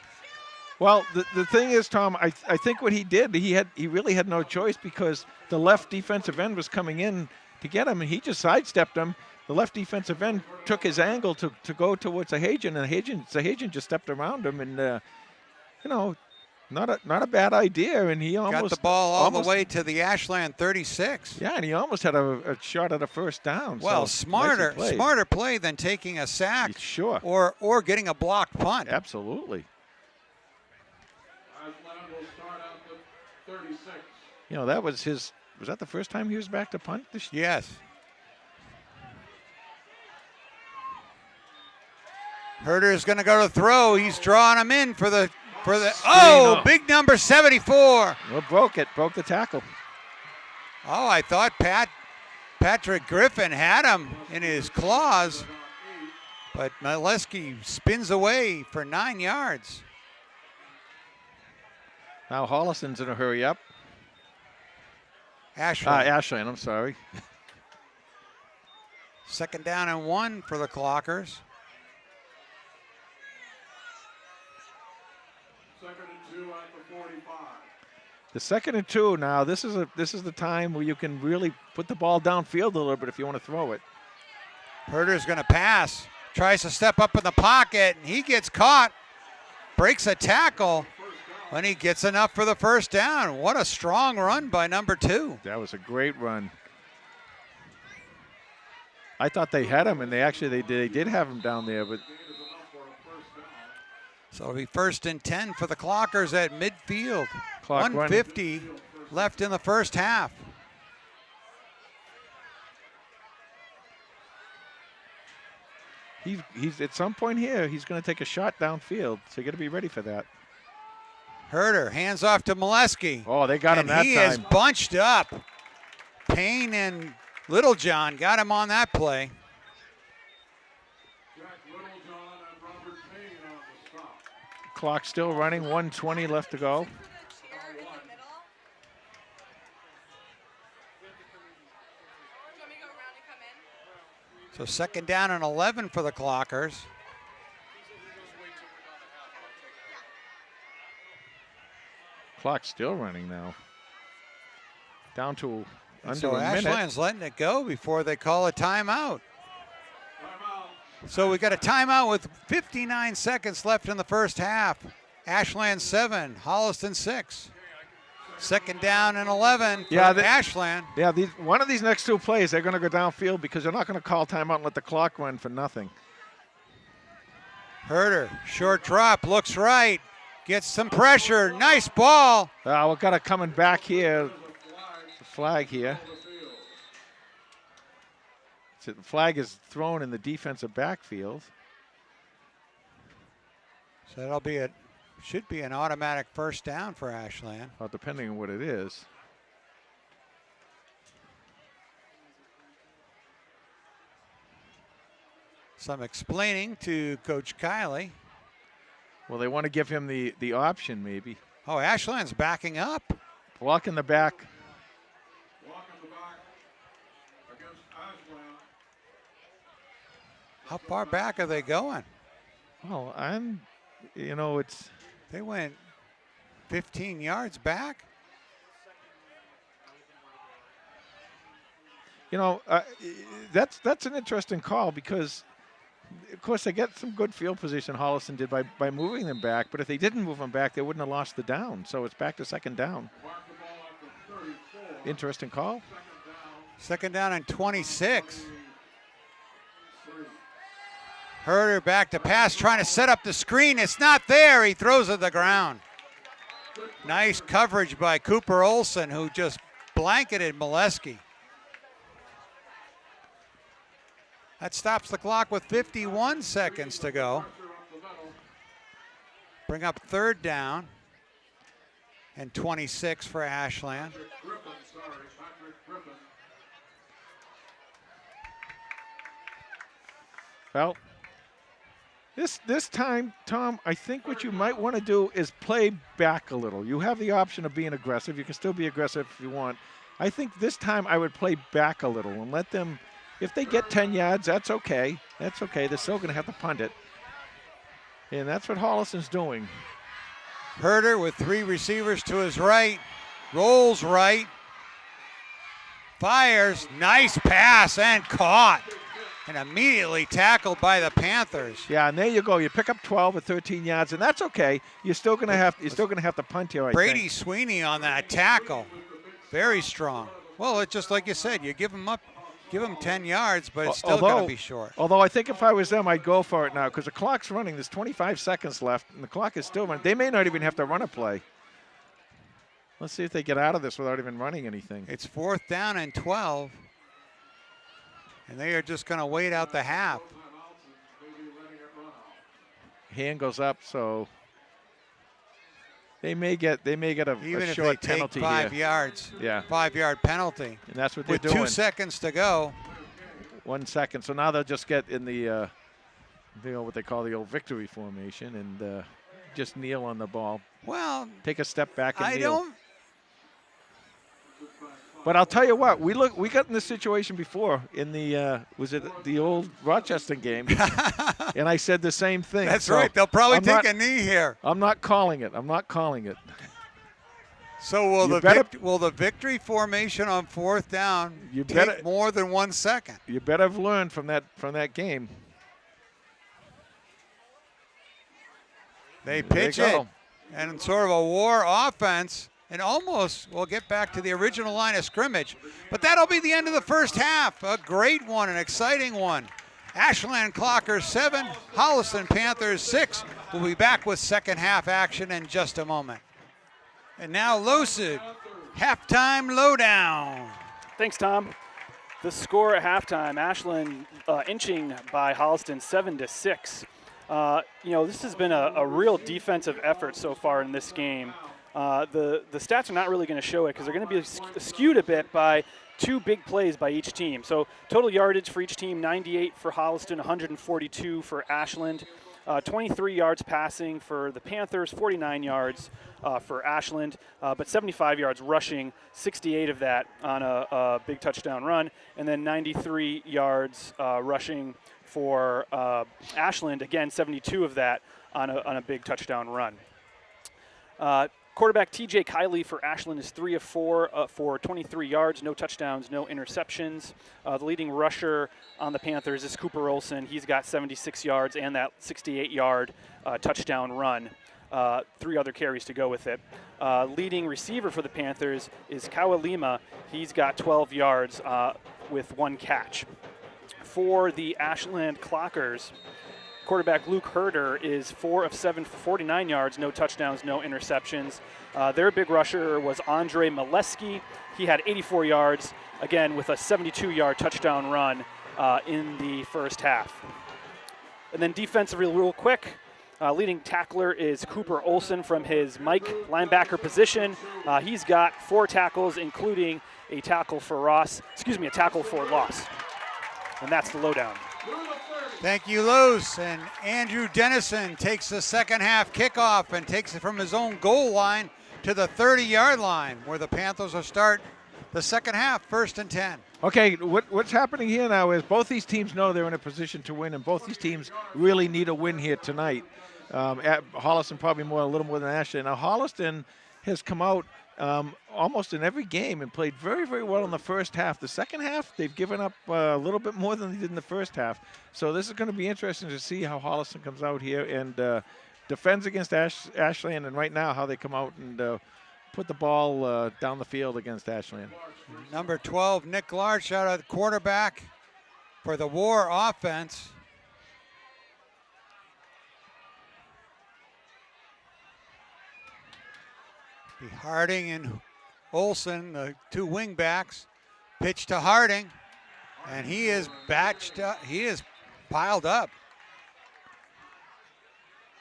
Well, the thing is, Tom, I think what he did, he really had no choice because the left defensive end was coming in to get him, and he just sidestepped him. The left defensive end took his angle to go towards Sahajian, and Sahajian just stepped around him, and not a bad idea, and he almost got the ball all the way to the Ashland 36. Yeah, and he almost had a shot at a first down. Well, so smarter play than taking a sack, sure, or getting a blocked punt. Absolutely. Ashland will start out the 36. That was his. Was that the first time he was back to punt this year? Yes. Herder's going to go to throw. He's drawing him in for the big number 74. Well, broke the tackle. Oh, I thought Patrick Griffin had him in his claws, but Molesky spins away for 9 yards. Now Holliston's in a hurry up. Ashland. I'm sorry. 2nd down and 1 for the Clockers. 2nd and 2 at the 45. The 2nd and 2 now. This is the time where you can really put the ball downfield a little bit if you want to throw it. Herder's going to pass. Tries to step up in the pocket, and he gets caught. Breaks a tackle when he gets enough for the first down. What a strong run by number 2. That was a great run. I thought they had him, and they did have him down there, but. So it'll be 1st and 10 for the Clockers at midfield. Clock 1:50 left in the first half. He's at some point here, he's going to take a shot downfield, so you got to be ready for that. Herder hands off to Molesky. Oh, they got him that time. He is bunched up. Payne and Littlejohn got him on that play. Jack Littlejohn and Robert Payne on the stop. Clock still running, 1:20 left to go. So 2nd down and 11 for the Clockers. Clock still running now. Down to under So a minute. Ashland's letting it go before they call a timeout. So we got a timeout with 59 seconds left in the first half. Ashland 7, Holliston 6. 2nd down and 11 for Ashland. Yeah, one of these next 2 plays, they're going to go downfield because they're not going to call timeout and let the clock run for nothing. Herder, short drop, looks right, gets some pressure, nice ball. We've got it coming back here. The flag here. So the flag is thrown in the defensive backfield. So that'll be should be an automatic first down for Ashland. Well, depending on what it is. Some explaining to Coach Kiley. Well, they want to give him the option maybe. Oh, Ashland's backing up. Block in the back. Block in the back against Ashland. How far back are they going? Well, it's. They went 15 yards back. That's an interesting call because, of course, they get some good field position, Holliston did, by moving them back. But if they didn't move them back, they wouldn't have lost the down. So it's back to 2nd down. Interesting call. 2nd down and 26. Herder back to pass, trying to set up the screen. It's not there. He throws it to the ground. Nice coverage by Cooper Olson, who just blanketed Molesky. That stops the clock with 51 seconds to go. Bring up 3rd down and 26 for Ashland. Well, this time, Tom, I think what you might want to do is play back a little. You have the option of being aggressive. You can still be aggressive if you want. I think this time I would play back a little and let them, if they get 10 yards, that's okay. That's okay. They're still going to have to punt it. And that's what Holliston's doing. Herder with 3 receivers to his right. Rolls right. Fires. Nice pass and caught. And immediately tackled by the Panthers. Yeah, and there you go. You pick up 12 or 13 yards, and that's okay. You're still going to have to punt here. Brady Sweeney on that tackle. Very strong. Well, it's just like you said. You give him 10 yards, but it's still going to be short. Although I think if I was them, I'd go for it now because the clock's running. There's 25 seconds left, and the clock is still running. They may not even have to run a play. Let's see if they get out of this without even running anything. It's 4th down and 12. And they are just going to wait out the half. Hand goes up, so they may get a Even short if they penalty take 5 here. yards. Yeah. 5-yard penalty. And that's what they're With doing. 2 seconds to go. 1 second. So now they'll just get in the what they call the old victory formation and just kneel on the ball. Well, take a step back and I kneel. don't. But I'll tell you what, we got in this situation before in the was it the old Rochester game, and I said the same thing. That's so right. They'll probably take a knee here. I'm not calling it. So will the victory formation on 4th down take more than 1 second? You better have learned from that game. They pitch it, and sort of a war offense. And almost we'll get back to the original line of scrimmage. But that'll be the end of the first half. A great one, an exciting one. Ashland Clockers 7, Holliston Panthers 6. We'll be back with second half action in just a moment. And now Lowson, halftime lowdown. Thanks, Tom. The score at halftime, Ashland inching by Holliston 7-6. This has been a real defensive effort so far in this game. The stats are not really going to show it because they're going to be skewed a bit by 2 big plays by each team. So total yardage for each team, 98 for Holliston, 142 for Ashland. 23 yards passing for the Panthers, 49 yards for Ashland, but 75 yards rushing, 68 of that on a big touchdown run, and then 93 yards rushing for Ashland, again 72 of that on a big touchdown run. Quarterback TJ Kiley for Ashland is 3 of 4 for 23 yards, no touchdowns, no interceptions. The leading rusher on the Panthers is Cooper Olson. He's got 76 yards and that 68-yard touchdown run. 3 other carries to go with it. Leading receiver for the Panthers is Kawa Lima. He's got 12 yards with 1 catch. For the Ashland Clockers, quarterback Luke Herder is 4 of 7 for 49 yards, no touchdowns, no interceptions. Their big rusher was Andre Molesky. He had 84 yards, again with a 72-yard touchdown run in the first half. And then defensively, real quick, leading tackler is Cooper Olson from his Mike linebacker position. He's got 4 tackles, including a tackle for loss. And that's the lowdown. Thank you, Luce. And Andrew Dennison takes the second half kickoff and takes it from his own goal line to the 30-yard line, where the Panthers will start the second half, 1st and 10. Okay, what's happening here now is both these teams know they're in a position to win, and both these teams really need a win here tonight. Holliston probably a little more than Ashland. Now, Holliston has come out almost in every game and played very, very well in the first half. The second half, they've given up a little bit more than they did in the first half. So this is going to be interesting to see how Holliston comes out here and defends against Ashland, and right now how they come out and put the ball down the field against Ashland. Number 12, Nick Larch, out of the quarterback for the War offense. Be Harding and Olson, the 2 wing backs. Pitch to Harding, and he is batched up. He is piled up.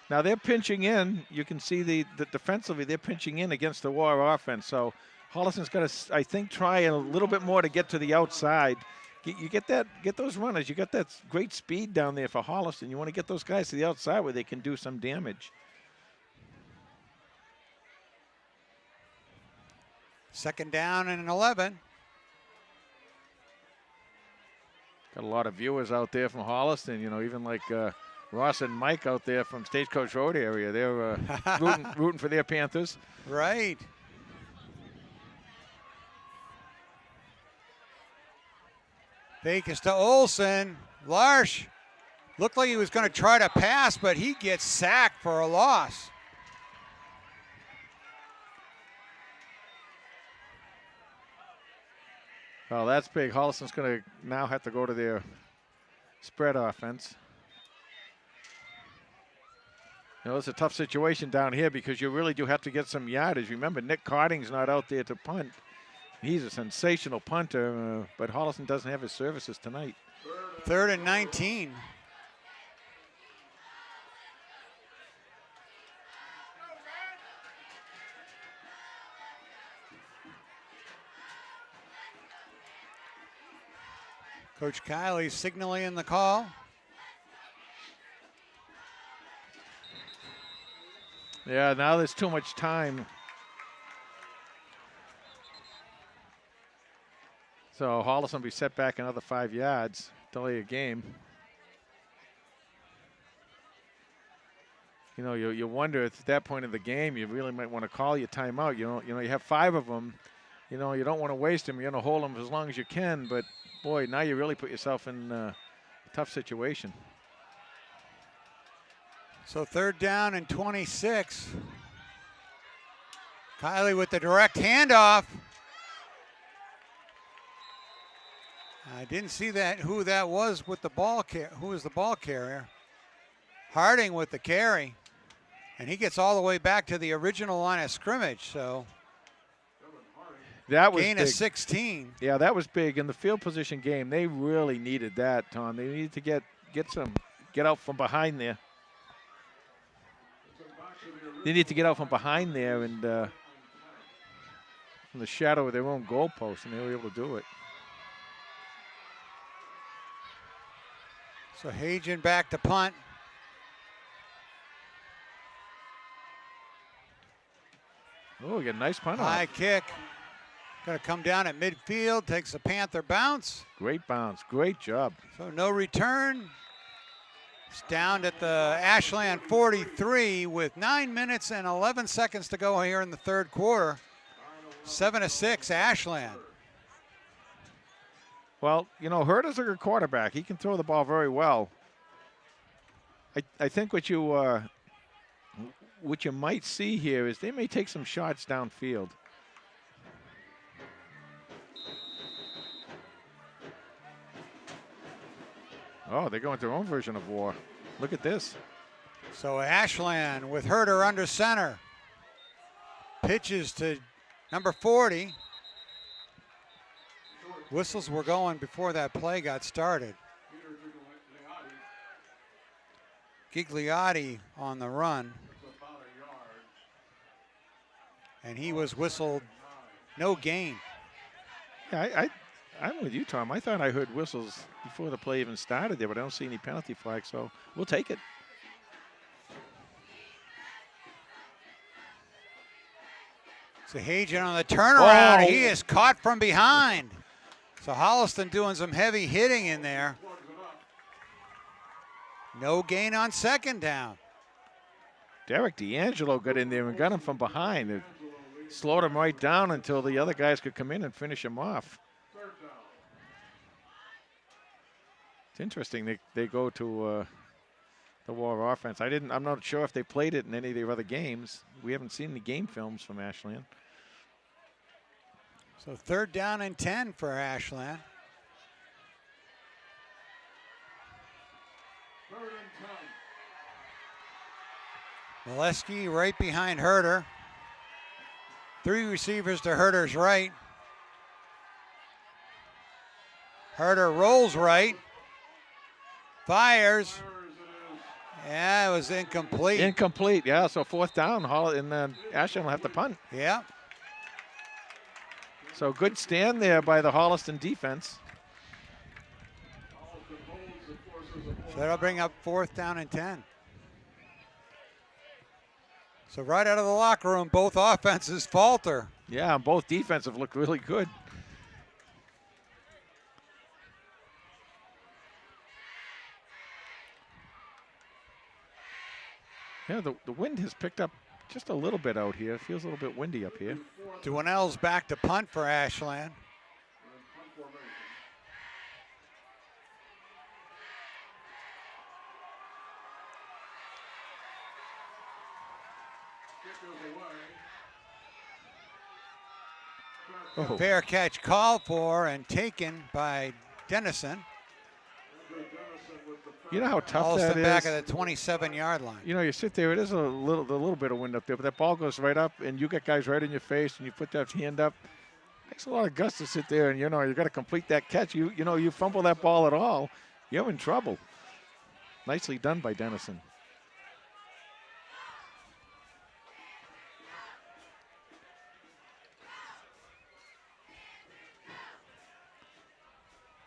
Now they're pinching in. You can see the defensively they're pinching in against the War offense. So Holliston's got to, I think, try a little bit more to get to the outside, You get those runners. You got that great speed down there for Holliston. You want to get those guys to the outside where they can do some damage. Second down and 11. Got a lot of viewers out there from Holliston. You know, even like Ross and Mike out there from Stagecoach Road area. They're rooting for their Panthers. Right. Fake is to Olson. Larsh looked like he was going to try to pass, but he gets sacked for a loss. Well, that's big. Holliston's going to now have to go to their spread offense. You know, it's a tough situation down here because you really do have to get some yardage. Remember, Nick Carding's not out there to punt. He's a sensational punter, but Holliston doesn't have his services tonight. 3rd and 19. Coach Kiley signaling the call. Yeah, now there's too much time. So Holliston will be set back another 5 yards, delay a game. You know, you wonder at that point of the game, you really might want to call your timeout. You have 5 of them. You know, you don't want to waste them. You're going to hold them as long as you can. But boy, now you really put yourself in a tough situation. So 3rd down and 26. Kiley with the direct handoff. I didn't see who that was with the ball. Who was the ball carrier? Harding with the carry, and he gets all the way back to the original line of scrimmage. So that was gain big. of 16. Yeah, that was big in the field position game. They really needed that, Tom. They needed to get out from behind there. They need to get out from behind there and from the shadow of their own goalpost, and they were able to do it. So Hagen back to punt. Oh, we got a nice punt High off. kick. Going to come down at midfield, takes a Panther bounce. Great bounce, great job. So no return. It's down at the Ashland 43 with 9 minutes and 11 seconds to go here in the 3rd quarter. 7-6 Ashland. Well, you know, Herder's a good quarterback. He can throw the ball very well. I think what you might see here is they may take some shots downfield. Oh, they're going their own version of war. Look at this. So Ashland with Herder under center. Pitches to number 40. Whistles were going before that play got started. Gigliotti on the run. And he was whistled no gain. Yeah, I'm with you, Tom. I thought I heard whistles before the play even started there, but I don't see any penalty flags, so we'll take it. So Hagen on the turnaround. Oh. He is caught from behind. So Holliston doing some heavy hitting in there. No gain on 2nd down. Derek D'Angelo got in there and got him from behind. It slowed him right down until the other guys could come in and finish him off. It's interesting they go to the war offense. I'm not sure if they played it in any of their other games. We haven't seen any game films from Ashland. So 3rd down and 10 for Ashland. 3rd and 10. Molesky right behind Herder. 3 receivers to Herder's right. Herder rolls right. Fires. Yeah, it was incomplete. Incomplete, yeah. So 4th down, and then Ashland will have to punt. Yeah. So good stand there by the Holliston defense. So that'll bring up 4th down and 10. So right out of the locker room, both offenses falter. Yeah, both defensive look really good. Yeah, the wind has picked up just a little bit out here. It feels a little bit windy up here. Dwinell's back to punt for Ashland. Oh. Fair catch called for and taken by Dennison. You know how tough Holliston that is? back at the 27-yard line. You know, you sit there, it is a little bit of wind up there, but that ball goes right up, and you get guys right in your face, and you put that hand up. Takes a lot of guts to sit there, and, you know, you got to complete that catch. You know, you fumble that ball at all, you're in trouble. Nicely done by Dennison.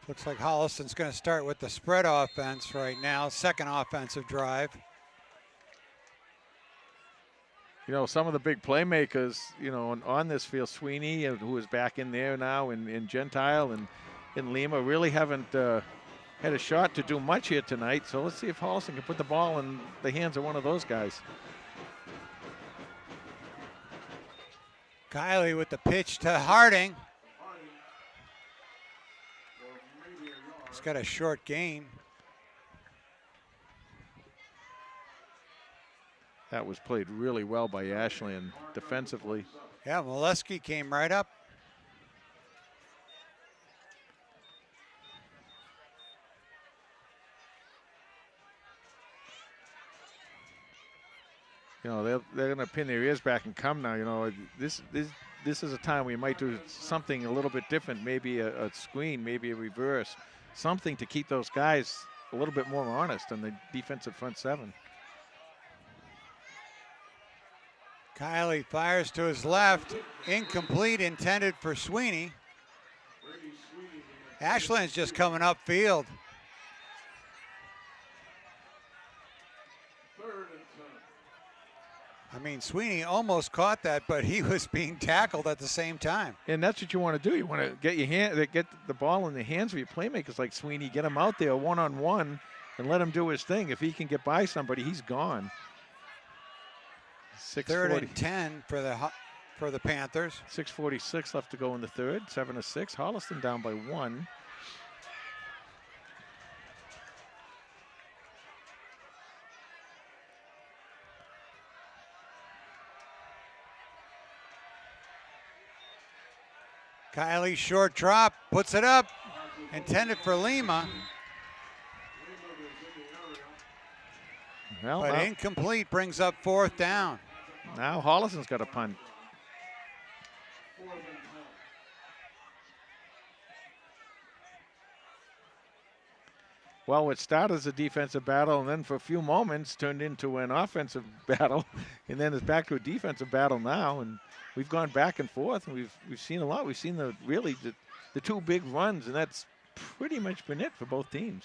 Looks like Holliston's going to start with the spread offense right now, second offensive drive. You know, some of the big playmakers, you know, on this field, Sweeney, who is back in there now, and Gentile and Lima, really haven't had a shot to do much here tonight. So let's see if Holliston can put the ball in the hands of one of those guys. Kiley with the pitch to Harding. He's got a short gain. That was played really well by Ashland defensively. Yeah, Molesky came right up. You know, they're going to pin their ears back and come now. You know, this is a time we might do something a little bit different, maybe a screen, maybe a reverse, something to keep those guys a little bit more honest on the defensive front seven. Kiley fires to his left, incomplete, intended for Sweeney. Ashland's just coming upfield. I mean, Sweeney almost caught that, but he was being tackled at the same time. And that's what you want to do. You want to get the ball in the hands of your playmakers like Sweeney, get him out there one-on-one and let him do his thing. If he can get by somebody, he's gone. 3rd and 10 for the Panthers. 6:46 left to go in the third. 7-6. Holliston down by 1. Kiley short drop, puts it up, intended for Lima, Well, but incomplete, brings up 4th down. now Holliston's got a punt. Well, it started as a defensive battle, and then for a few moments turned into an offensive battle, and then it's back to a defensive battle now. And we've gone back and forth, and we've seen a lot. We've seen the two big runs, and that's pretty much been it for both teams.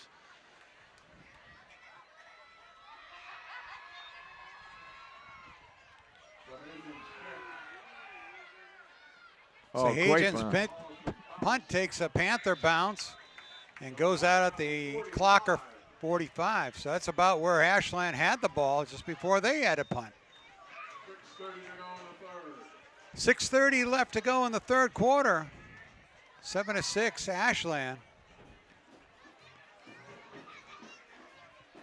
So Hagen's punt takes a Panther bounce and goes out at the clocker 45. So that's about where Ashland had the ball just before they had a punt. 6:30 left to go in the third quarter. 7-6 Ashland.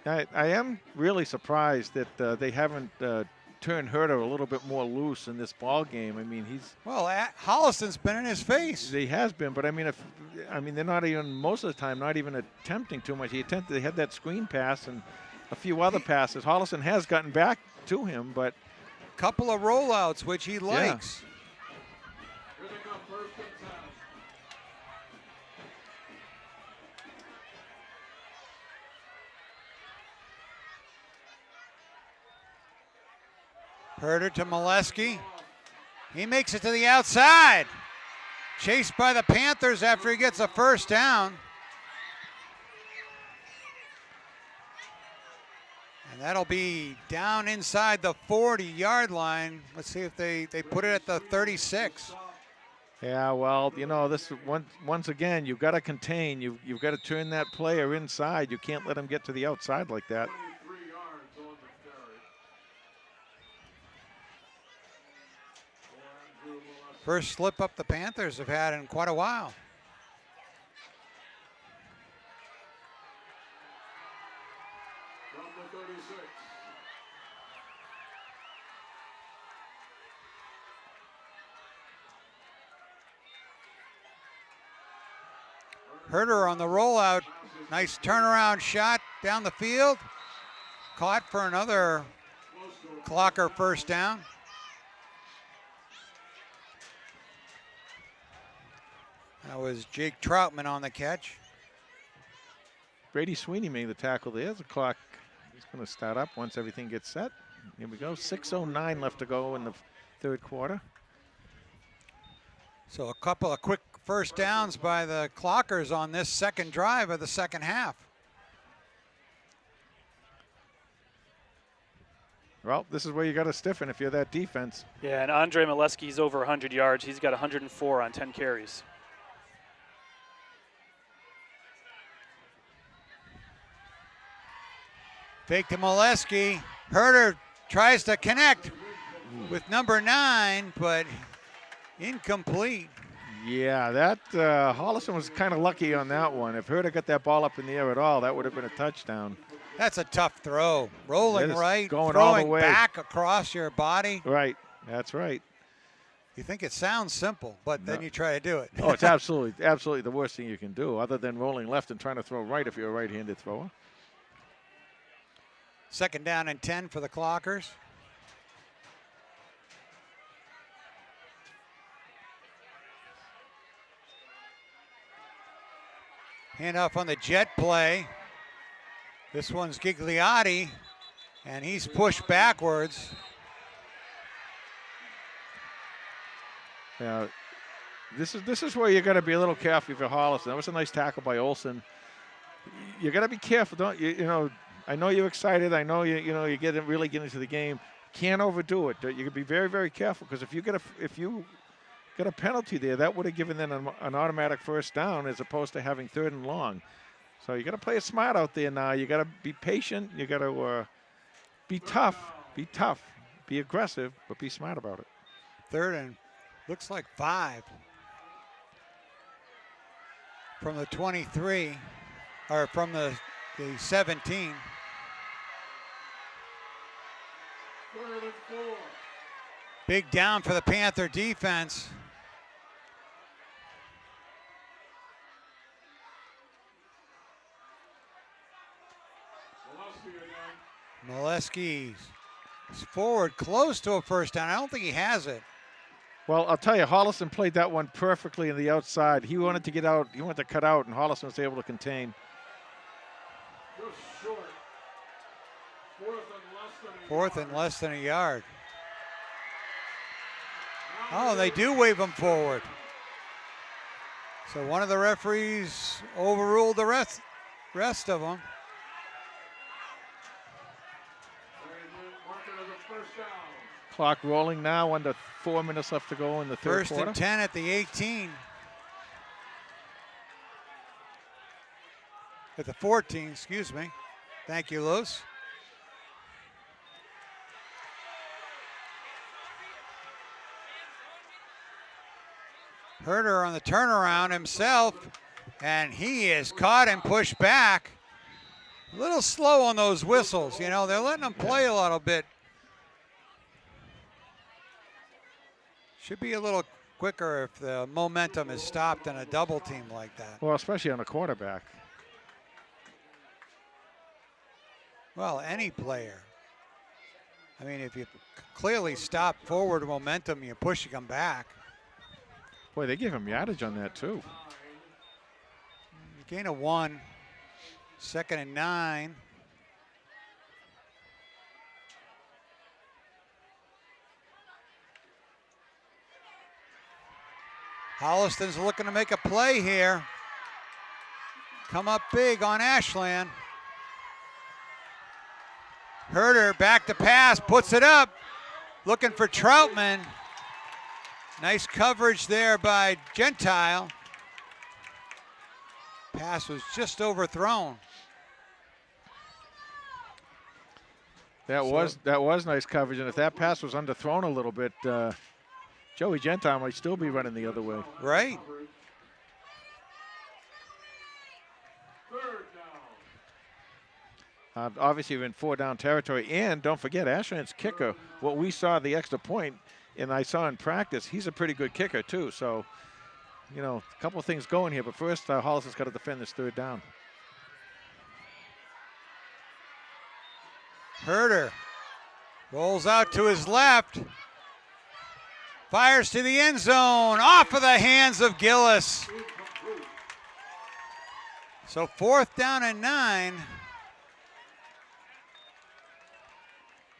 I am really surprised that they haven't turned Herter a little bit more loose in this ball game. I mean, Holliston's been in his face. He has been, but I mean, they're not even most of the time not even attempting too much. They had that screen pass and a few other passes. Holliston has gotten back to him, but couple of rollouts which he likes. Herter to Molesky. He makes it to the outside. Chased by the Panthers after he gets a first down. And that'll be down inside the 40-yard line. Let's see if they put it at the 36. Yeah, well, you know, this once again, you've got to contain. You've got to turn that player inside. You can't let him get to the outside like that. 23 yards on the carry. For Andrew Molesky. First slip up the Panthers have had in quite a while. From the 36. Herder on the rollout. Nice turnaround shot down the field. Caught for another Clocker first down. That was Jake Troutman on the catch. Brady Sweeney made the tackle there. The clock is going to start up once everything gets set. Here we go. 6:09 left to go in the third quarter. So a couple of quick first downs by the Clockers on this second drive of the second half. Well, this is where you got to stiffen if you're that defense. Yeah, and Andre Molesky's over 100 yards. He's got 104 on 10 carries. Fake to Molesky. Herder tries to connect with number 9, but incomplete. Yeah, that Holliston was kind of lucky on that one. If Herder got that ball up in the air at all, that would have been a touchdown. That's a tough throw. Rolling That is right, going all the throwing way. back across your body. Right, that's right. You think it sounds simple, but then No. you try to do it. Oh, it's absolutely the worst thing you can do, other than rolling left and trying to throw right if you're a right-handed thrower. Second down and 10 for the Clockers. Handoff on the jet play. This one's Gigliotti, and he's pushed backwards. Yeah, this is where you got to be a little careful if you're Holliston. That was a nice tackle by Olson. You got to be careful, don't you? You know, I know you're excited. I know you really get into the game. Can't overdo it. You can be very, very careful, because if you get a penalty there, that would have given them an automatic first down as opposed to having third and long. So you got to play it smart out there now. You got to be patient. You got to be tough. Be tough. Be aggressive, but be smart about it. Third and looks like 5 from the 23, or from the 17. 3rd and 4. Big down for the Panther defense. Molesky again. Molesky's forward close to a first down. I don't think he has it. Well, I'll tell you, Holliston played that one perfectly in the outside. He wanted to get out. He wanted to cut out, and Holliston was able to contain. Just short. 4th and less than a Fourth yard. and less than a yard. Now Oh, they do wave him forward. So one of the referees overruled the rest of them. They mark it as a first down. Clock rolling now, under 4 minutes left to go in the third First quarter. and 10 at the 18. At the 14, excuse me. Thank you, Los. Herder on the turnaround himself, and he is caught and pushed back. A little slow on those whistles, you know, they're letting them play a little bit. Should be a little quicker if the momentum is stopped in a double team like that. Well, especially on a quarterback. Well, any player. I mean, if you clearly stop forward momentum, you're pushing them back. Boy, they give him yardage on that too. Gain of 1. 2nd and 9. Holliston's looking to make a play here. Come up big on Ashland. Herder back to pass, puts it up, looking for Troutman. Nice coverage there by Gentile. Pass was just overthrown. That was nice coverage, and if that pass was underthrown a little bit, Joey Gentile might still be running the other way. Right. Obviously, we're in 4-down territory, and don't forget, Ashland's kicker, what we saw the extra point, and I saw in practice, he's a pretty good kicker too. So, you know, a couple of things going here, but first, Holliston's got to defend this 3rd down. Herder rolls out to his left. Fires to the end zone, off of the hands of Gillis. So 4th down and 9.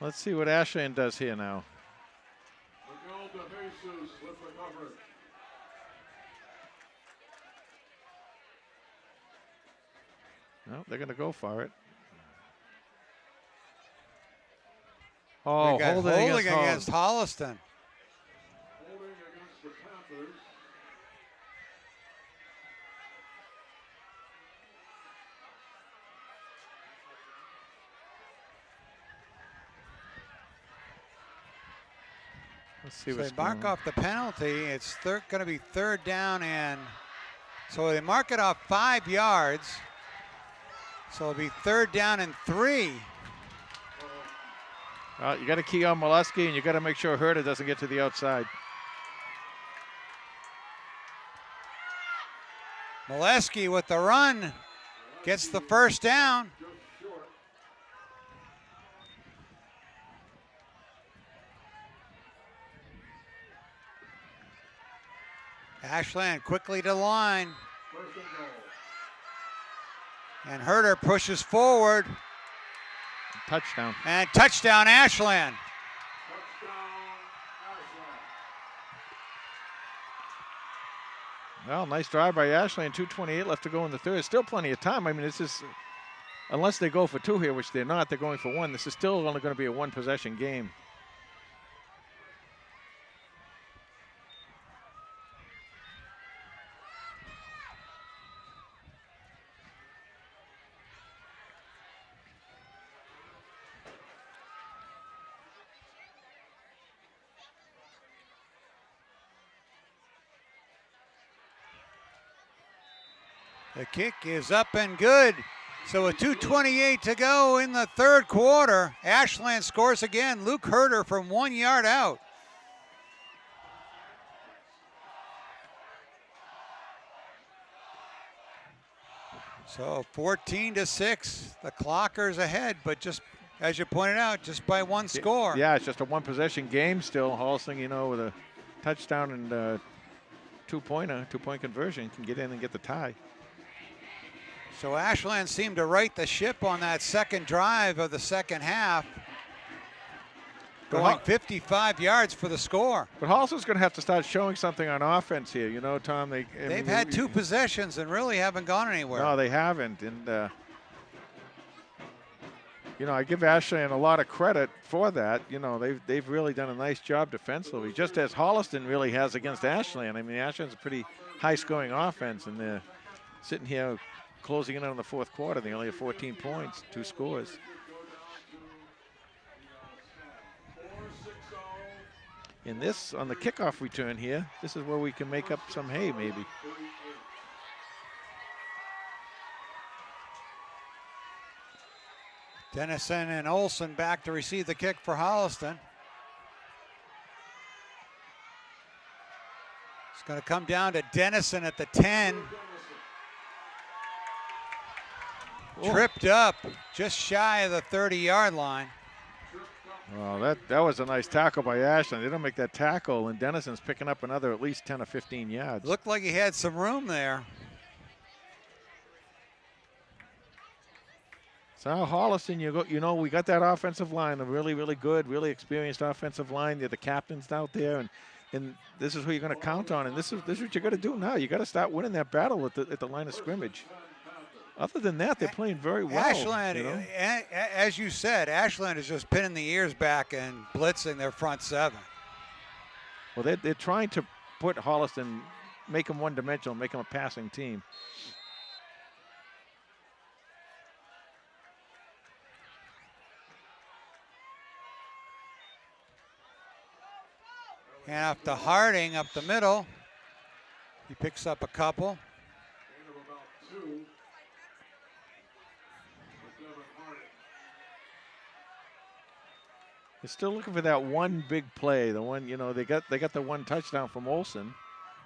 Let's see what Ashland does here now. No, they're going to go for it. Oh, We got holding against Holliston. Holding against the Panthers. Let's see So what's they mark going on. off the penalty. It's going to be 3rd down, and so they mark it off 5 yards. So it'll be 3rd down and 3. You got to key on Molesky, and you got to make sure Herder doesn't get to the outside. Molesky with the run gets the 1st down. Ashland quickly to the line. And Herder pushes forward. Touchdown. And touchdown, Ashland. Well, nice drive by Ashland. 2:28 left to go in the 3rd. Still plenty of time. I mean, this is, unless they go for 2 here, which they're not, they're going for 1. This is still only going to be a 1-possession game. The kick is up and good. So with 2:28 to go in the 3rd quarter, Ashland scores again. Luke Herder from 1 yard out. So 14-6, the Clockers ahead, but just as you pointed out, just by 1 score. Yeah, it's just a 1-possession game still. Holliston, you know, with a touchdown and two-point conversion can get in and get the tie. So Ashland seemed to right the ship on that 2nd drive of the 2nd half, going 55 yards for the score. But Holliston's going to have to start showing something on offense here. You know, Tom, They've had 2 possessions and really haven't gone anywhere. No, they haven't. And, you know, I give Ashland a lot of credit for that. You know, they've really done a nice job defensively, just as Holliston really has against Ashland. I mean, Ashland's a pretty high-scoring offense, and they're sitting here closing in on the 4th quarter. They only have 14 points, 2 scores. In this, on the kickoff return here, this is where we can make up some hay, maybe. Dennison and Olson back to receive the kick for Holliston. It's going to come down to Dennison at the 10. Tripped up just shy of the 30-yard line. Well, that was a nice tackle by Ashland. They don't make that tackle, and Dennison's picking up another at least 10 or 15 yards. Looked like he had some room there. So Holliston, you know, we got that offensive line, a really, really good, really experienced offensive line. They're the captains out there, and this is who you're going to count on. And this is what you got to do now. You got to start winning that battle at the line of scrimmage. Other than that, they're playing very well. Ashland, you know? as you said, Ashland is just pinning the ears back and blitzing their front seven. Well, they're trying to put Holliston, make them one-dimensional, make them a passing team. And up to Harding, up the middle. He picks up a couple. Gain of about 2 for Devin Harding. They're still looking for that one big play. The one, you know, they got the one touchdown from Olson.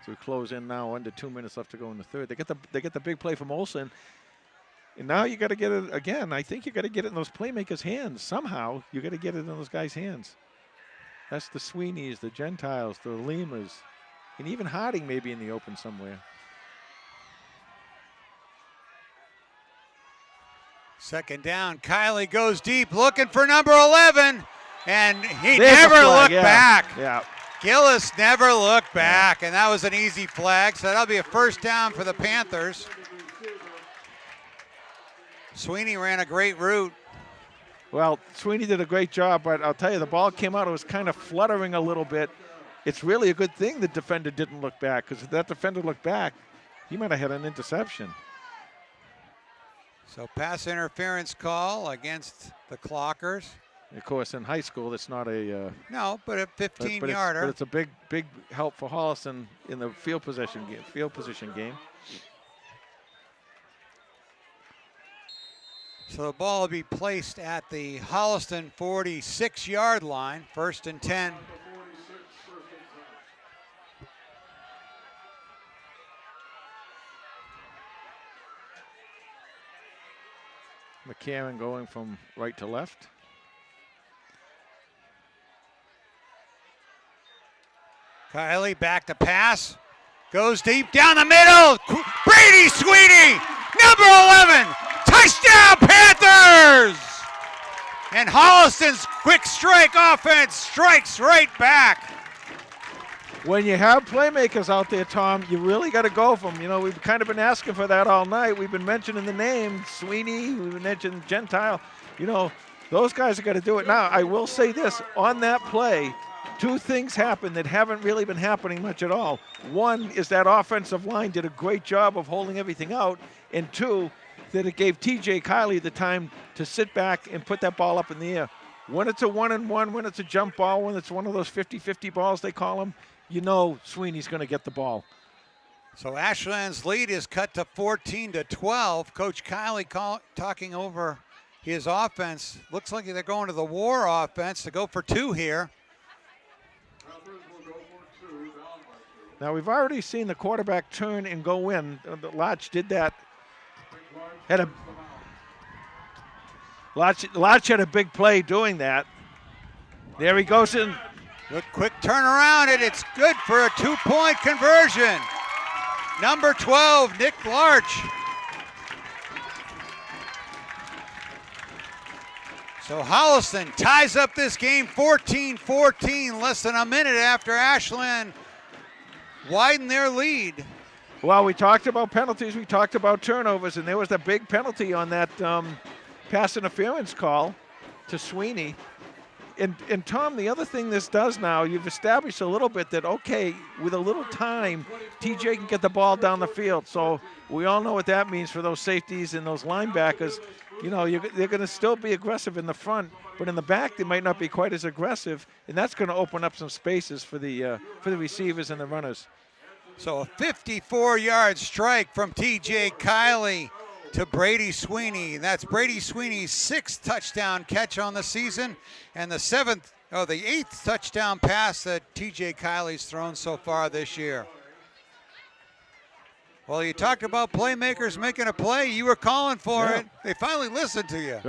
So we close in now, under 2 minutes left to go in the third. They get the big play from Olson. And now you got to get it again. I think you got to get it in those playmakers' hands. Somehow you got to get it in those guys' hands. That's the Sweeneys, the Gentiles, the Limas, and even Harding may be in the open somewhere. Second down, Kiley goes deep, looking for number 11, and he There's never a flag, looked yeah. back. Yeah. Gillis never looked back, and that was an easy flag, so that'll be a first down for the Panthers. Sweeney ran a great route. Well, Sweeney did a great job, but I'll tell you, the ball came out. It was kind of fluttering a little bit. It's really a good thing the defender didn't look back, because if that defender looked back, he might have had an interception. So pass interference call against the Clockers. Of course, in high school, it's not a No, but a but 15-yarder. it's a big help for Holliston in the field position game. So the ball will be placed at the Holliston 46-yard line, 1st and 10. The 46, 1st and 10. McCarron going from right to left. Kiley back to pass. Goes deep down the middle. Brady Sweeney, number 11. Touchdown, Panthers! And Holliston's quick strike offense strikes right back. When you have playmakers out there, Tom, you really got to go for them. You know, we've kind of been asking for that all night. We've been mentioning the name, Sweeney, we've been mentioning Gentile. You know, those guys are going to do it. Now, I will say this, on that play, 2 things happened that haven't really been happening much at all. One is that offensive line did a great job of holding everything out, and 2, that it gave TJ Kiley the time to sit back and put that ball up in the air. When it's a 1-and-1, when it's a jump ball, when it's one of those 50-50 balls they call them, you know Sweeney's going to get the ball. So Ashland's lead is cut to 14-12. Coach Kiley talking over his offense. Looks like they're going to the war offense to go for 2 here. Panthers will go for 2, down by 2. Now, we've already seen the quarterback turn and go in. Lodge did that. Had a Lodge had a big play doing that. There he goes in. Good quick turnaround, and it's good for a 2-point conversion. Number 12, Nick Larch. So Holliston ties up this game 14-14, less than a minute after Ashland widened their lead. Well, we talked about penalties, we talked about turnovers, and there was a big penalty on that pass interference call to Sweeney. And Tom, the other thing this does now, you've established a little bit that, okay, with a little time, TJ can get the ball down the field. So we all know what that means for those safeties and those linebackers. You know, they're going to still be aggressive in the front, but in the back they might not be quite as aggressive, and that's going to open up some spaces for the receivers and the runners. So a 54-yard strike from TJ Kiley to Brady Sweeney. That's Brady Sweeney's 6th touchdown catch on the season, and the 8th touchdown pass that TJ Kiley's thrown so far this year. Well, you talked about playmakers making a play. You were calling for it. They finally listened to you.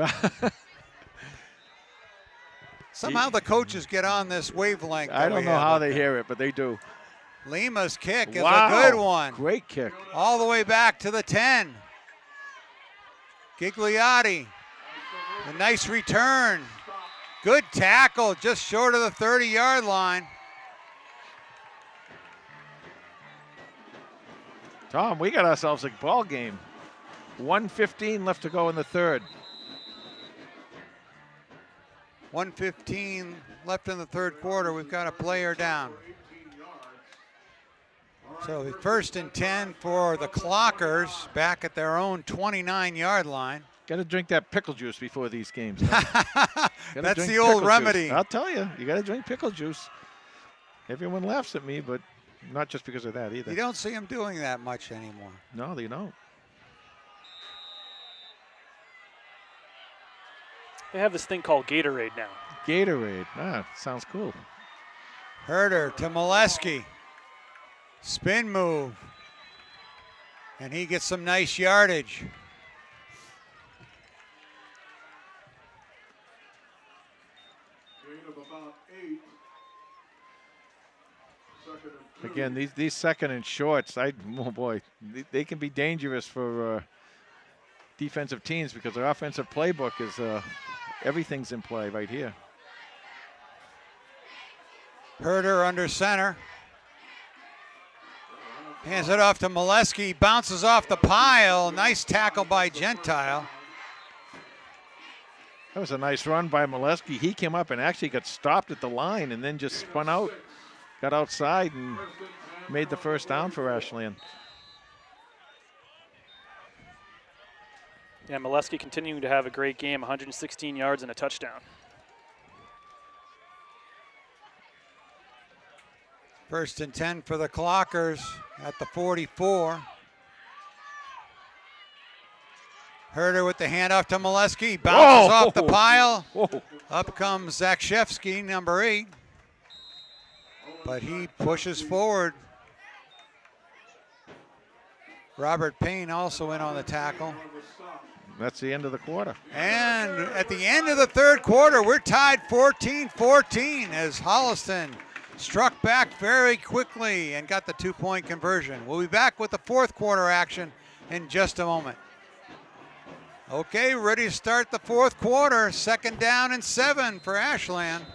Somehow the coaches get on this wavelength. I don't know how they hear it, but they do. Lima's kick is Wow. a good one. Great kick. All the way back to the 10. Gigliotti, a nice return. Good tackle, just short of the 30-yard line. Tom, we got ourselves a ball game. 1:15 left to go in the third. 1:15 left in the third quarter. We've got a player down. So 1st and 10 for the Clockers back at their own 29-yard line. Got to drink that pickle juice before these games. Huh? That's the old remedy. Juice. I'll tell you, you got to drink pickle juice. Everyone laughs at me, but not just because of that either. You don't see them doing that much anymore. No, they don't. They have this thing called Gatorade now. Gatorade. Sounds cool. Herder to Molesky. Spin move. And he gets some nice yardage. Gain of about 8. Second and 2. Again, these second and shorts, oh boy, they can be dangerous for defensive teams because their offensive playbook is everything's in play right here. Herder under center. Hands it off to Molesky, bounces off the pile. Nice tackle by Gentile. That was a nice run by Molesky. He came up and actually got stopped at the line and then just spun out, got outside and made the first down for Ashland. Yeah, Molesky continuing to have a great game, 116 yards and a touchdown. 1st and 10 for the Clockers at the 44. Herder with the handoff to Molesky, bounces off the pile. Whoa. Up comes Zakshevsky, number 8. But he pushes forward. Robert Payne also in on the tackle. That's the end of the quarter. And at the end of the third quarter, we're tied 14-14 as Holliston struck back very quickly and got the 2-point conversion. We'll be back with the fourth quarter action in just a moment. Okay, ready to start the fourth quarter. 2nd down and 7 for Ashland.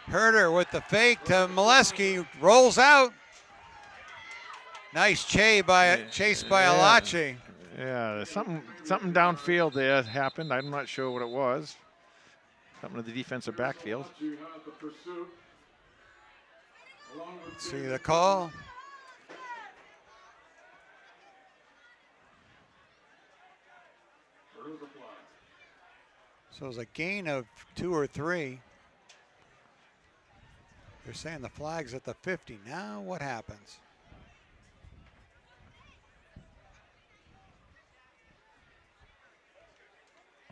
Herder with the fake to Molesky, rolls out. Nice chase by Alachi. Yeah, something downfield there happened. I'm not sure what it was. Something in the defensive backfield. Let's see the call. So it was a gain of 2 or 3. They're saying the flag's at the 50. Now what happens?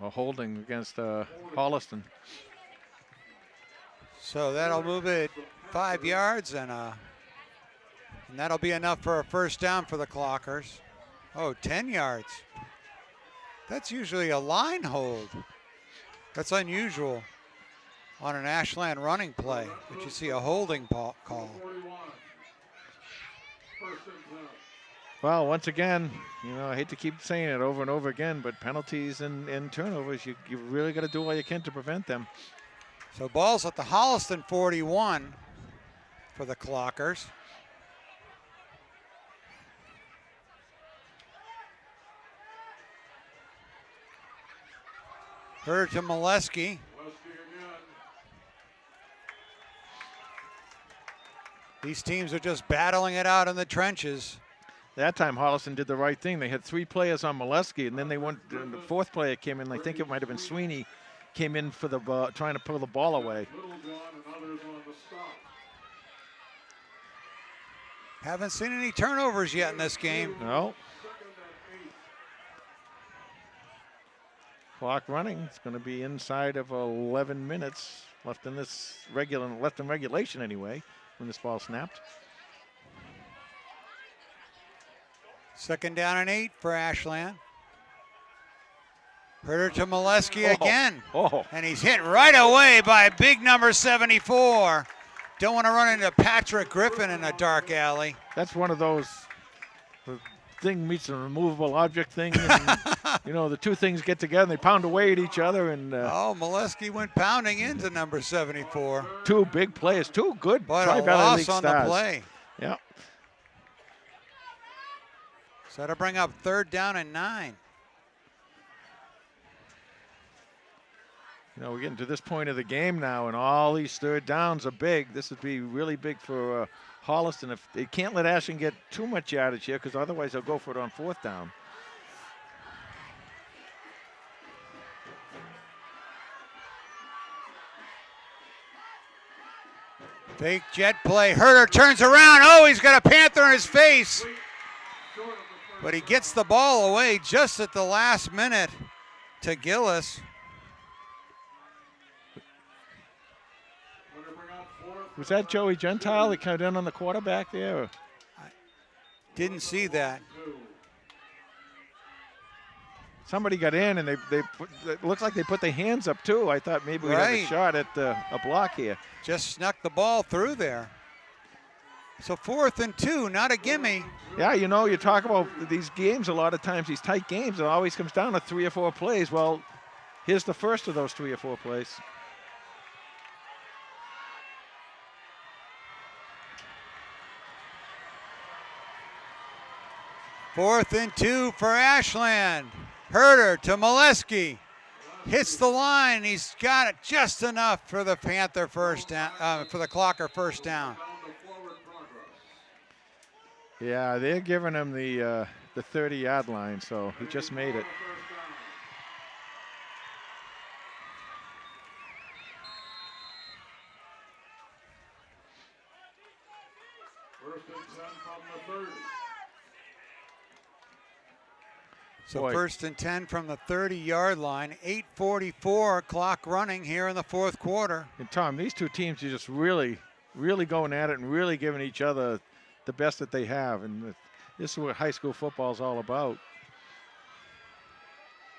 A holding against Holliston. So that'll move it 5 yards, and that'll be enough for a first down for the Clockers. Oh, 10 yards. That's usually a line hold. That's unusual on an Ashland running play, but you see a holding call. Well, once again, I hate to keep saying it over and over again, but penalties and turnovers, you really got to do all you can to prevent them. So ball's at the Holliston 41 for the Clockers. Herder to Molesky. These teams are just battling it out in the trenches. That time, Holliston did the right thing. They had 3 players on Molesky, and then the 4th player came in. I think it might have been Sweeney, came in for the trying to pull the ball away. Haven't seen any turnovers yet in this game. No. Clock running. It's going to be inside of 11 minutes left in this regulation anyway, when this ball snapped. 2nd down and 8 for Ashland. Herder to Molesky again. And he's hit right away by big number 74. Don't want to run into Patrick Griffin in a dark alley. That's one of those thing meets an immovable object thing. And, you know, the two things get together and they pound away at each other. And Oh, Molesky went pounding into number 74. two big players, two good But a Tri-Valley loss League on stars. the play. Yeah. So to bring up 3rd down and 9. You know, we're getting to this point of the game now, and all these 3rd downs are big. This would be really big for Holliston. If they can't let Ashland get too much yardage here, because otherwise they'll go for it on 4th down. Fake jet play. Herder turns around. Oh, he's got a Panther in his face. But he gets the ball away just at the last minute to Gillis. Was that Joey Gentile that came in on the quarterback there? Or? Didn't see that. Somebody got in, and it looks like they put their hands up too. I thought maybe we had a Right. shot at a block here. Just snuck the ball through there. So 4th and 2, not a gimme. Yeah, you know, you talk about these games a lot of times, these tight games, it always comes down to 3 or 4 plays. Well, here's the first of those 3 or 4 plays. Fourth and 2 for Ashland. Herder to Molesky. Hits the line. He's got it just enough for the Panther first down, for the Clocker first down. Yeah, they're giving him the 30-yard line, so he just made it. First and 10 from the 30. So Boy. 1st and 10 from the 30-yard line. 8:44 clock running here in the 4th quarter. And Tom, these two teams are just really going at it and really giving each other the best that they have. And this is what high school football is all about.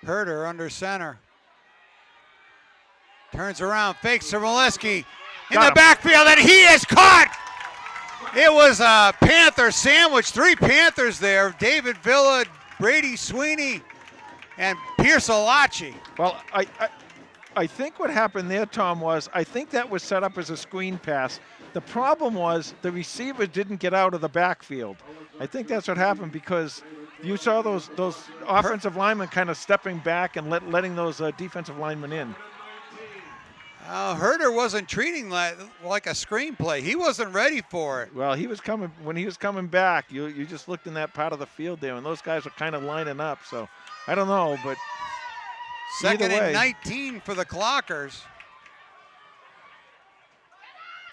Herder under center. Turns around, fakes to Molesky in Got the him. backfield, and he is caught. It was a Panther sandwich. 3 Panthers there. David Villa, Brady Sweeney, and Pierce Alachi. Well, I think what happened there, Tom, was I think that was set up as a screen pass. The problem was the receiver didn't get out of the backfield. I think that's what happened because you saw those offensive linemen kind of stepping back and letting those defensive linemen in. Herder wasn't treating like a screenplay. He wasn't ready for it. Well, when he was coming back, you just looked in that part of the field there, and those guys were kind of lining up. So I don't know, but Second either way. and 19 for the Clockers.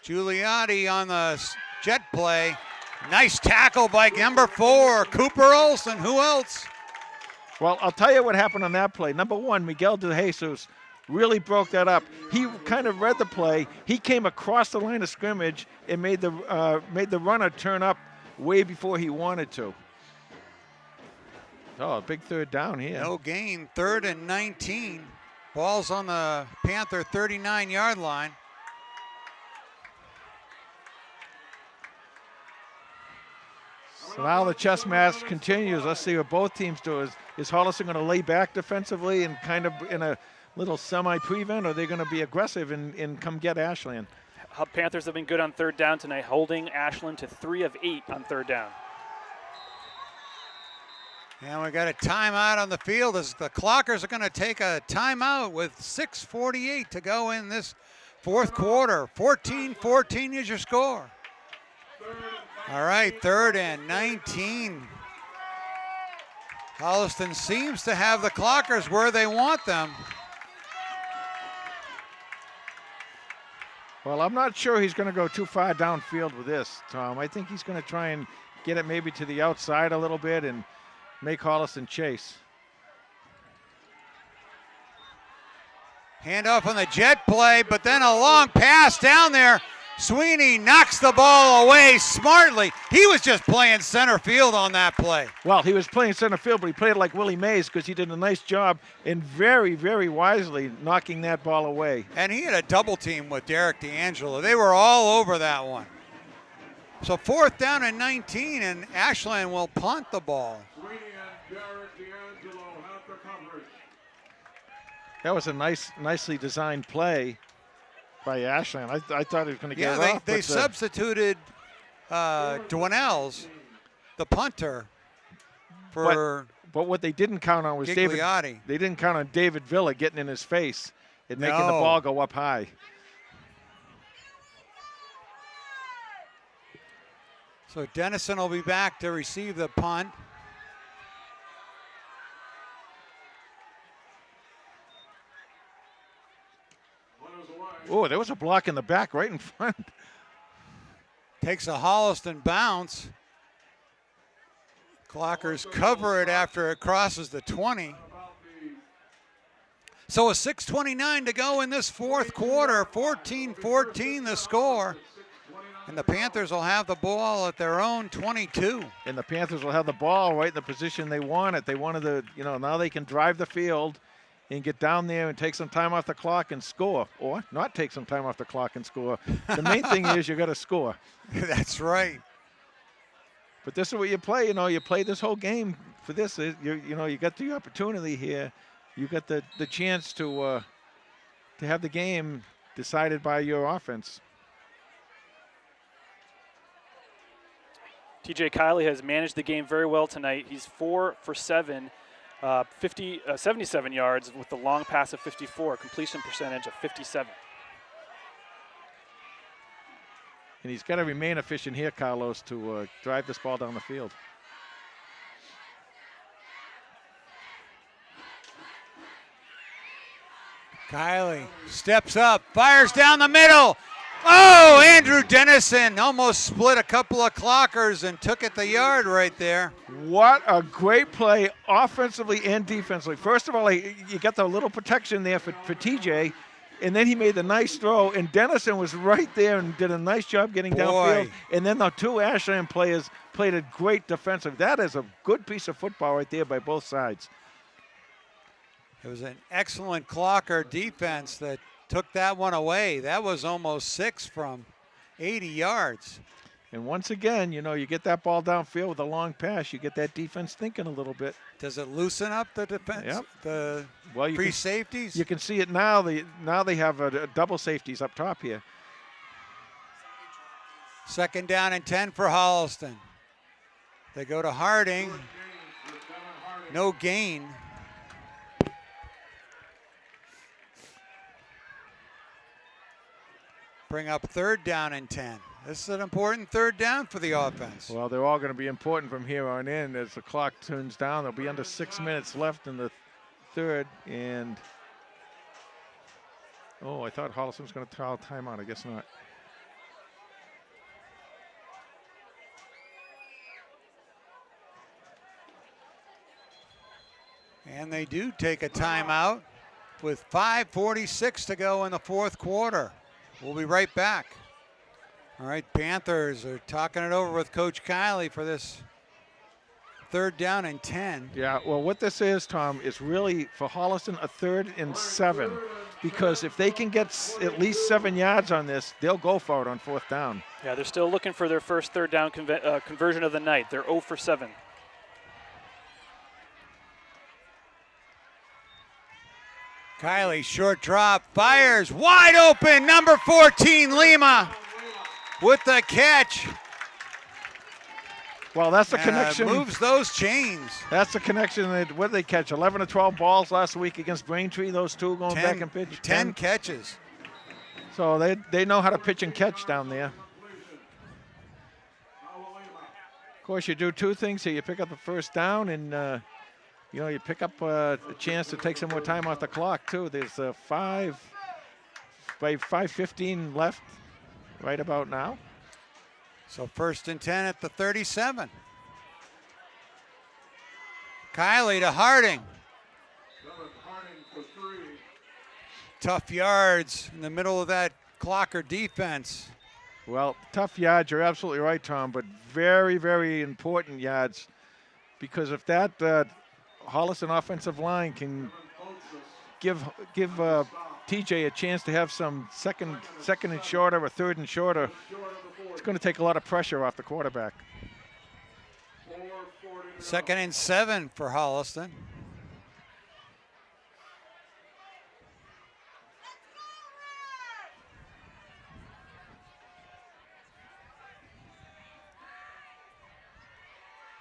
Giuliotti on the jet play. Nice tackle by number 4, Cooper Olson. Who else? Well, I'll tell you what happened on that play. Number 1, Miguel De Jesus really broke that up. He kind of read the play. He came across the line of scrimmage and made the runner turn up way before he wanted to. Oh, a big 3rd down here. No gain. 3rd and 19. Ball's on the Panther 39-yard line. So now the chess match continues. Let's see what both teams do. Is Holliston going to lay back defensively and kind of in a little semi-prevent, or are they going to be aggressive and come get Ashland? Panthers have been good on 3rd down tonight, holding Ashland to 3 of 8 on 3rd down. And we got a timeout on the field as the Clockers are going to take a timeout with 6:48 to go in this 4th quarter. 14-14 is your score. All right, 3rd and 19. Holliston seems to have the Clockers where they want them. Well, I'm not sure he's going to go too far downfield with this, Tom. I think he's going to try and get it maybe to the outside a little bit and make Holliston chase. Handoff on the jet play, but then a long pass down there. Sweeney knocks the ball away smartly. He was just playing center field on that play. Well, he was playing center field, but he played like Willie Mays because he did a nice job and very, very wisely knocking that ball away. And he had a double team with Derek D'Angelo. They were all over that one. So 4th down and 19, and Ashland will punt the ball. That was a nicely designed play by Ashland. I thought he was going to get it off. They substituted Dwinells, the punter, for But what they didn't count on was Gigliotti. They didn't count on David Villa getting in his face and making the ball go up high. So Dennison will be back to receive the punt. Oh, there was a block in the back right in front. Takes a Holliston bounce. Clockers cover it after it crosses the 20. So a 6:29 to go in this fourth quarter. 14-14 the score. And the Panthers will have the ball at their own 22. And the Panthers will have the ball right in the position they want it. They wanted to, now they can drive the field and get down there and take some time off the clock and score, or not take some time off the clock and score. The main thing is you got to score. That's right. But this is what you play. You play this whole game for this. You got the opportunity here. You got the chance to have the game decided by your offense. TJ Kiley has managed the game very well tonight. He's 4 for 7. 77 yards with the long pass of 54, completion percentage of 57. And he's got to remain efficient here, Carlos, to drive this ball down the field. Kiley steps up, fires down the middle. Oh, Andrew Dennison almost split a couple of clockers and took it the yard right there. What a great play offensively and defensively. First of all, you got the little protection there for TJ, and then he made the nice throw, and Dennison was right there and did a nice job getting downfield. And then the two Ashland players played a great defensive. That is a good piece of football right there by both sides. It was an excellent clocker defense that took that one away. That was almost 6 from 80 yards. And once again, you get that ball downfield with a long pass, you get that defense thinking a little bit. Does it loosen up the defense? Yep. The free free safeties? You can see it now. Now they have a double safeties up top here. 2nd down and 10 for Holliston. They go to Harding. No gain. Bring up 3rd down and 10. This is an important 3rd down for the offense. Well, they're all going to be important from here on in as the clock turns down. There'll be under 6 minutes left in the 3rd. And, I thought Holliston was going to call timeout. I guess not. And they do take a timeout with 5:46 to go in the fourth quarter. We'll be right back. All right, Panthers are talking it over with Coach Kiley for this 3rd down and 10. Yeah, well, what this is, Tom, is really for Holliston a 3rd and 7. Because if they can get at least 7 yards on this, they'll go for it on 4th down. Yeah, they're still looking for their first 3rd down conversion of the night. They're 0 for 7. Kiley, short drop, fires, wide open, number 14, Lima, with the catch. Well, that's the connection. Moves those chains. That's the connection. What did they catch? 11 or 12 balls last week against Braintree, those two going back and pitch? 10 catches. So they know how to pitch and catch down there. Of course, you do 2 things here. You pick up the 1st down and you pick up a chance to take some more time off the clock, too. There's 5:15 left right about now. So 1st and 10 at the 37. Kiley to Harding. Tough yards in the middle of that clocker defense. Well, tough yards, you're absolutely right, Tom, but very, very important yards, because if that Holliston offensive line can give TJ a chance to have some second and shorter or 3rd and shorter, it's going to take a lot of pressure off the quarterback. 2nd and 7 for Holliston.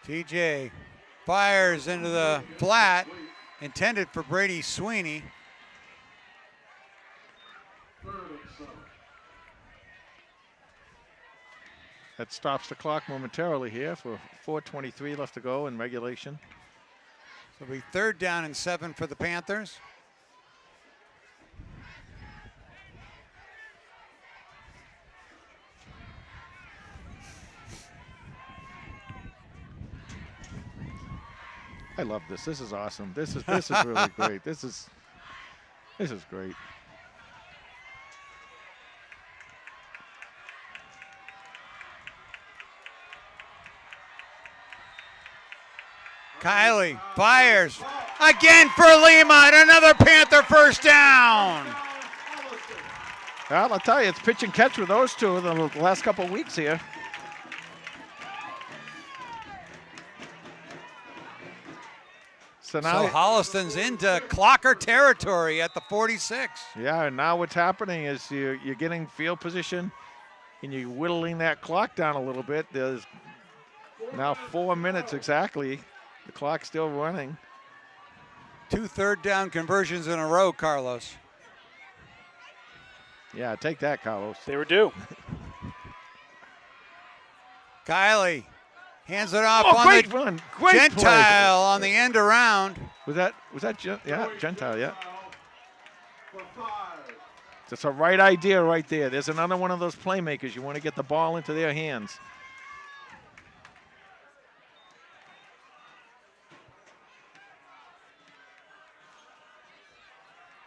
TJ fires into the flat, intended for Brady Sweeney. That stops the clock momentarily here for 4:23 left to go in regulation. So it'll be 3rd down and 7 for the Panthers. I love this. This is awesome. This is really great. This is great. Kiley fires again for Lima, and another Panther first down. Well, I'll tell you, it's pitch and catch with those two the last couple of weeks here. So now So Holliston's into Clocker territory at the 46. yeah, and now what's happening is you're getting field position and you're whittling that clock down a little bit. There's now 4 minutes exactly. The clock's still running. 2 3rd down conversions in a row, Carlos. Yeah, take that, Carlos. They were due. Kiley hands it off Oh, on great the run. Great Gentile play. on the end around. Was that Gentile, yeah. That's a right idea right there. There's another one of those playmakers. You want to get the ball into their hands.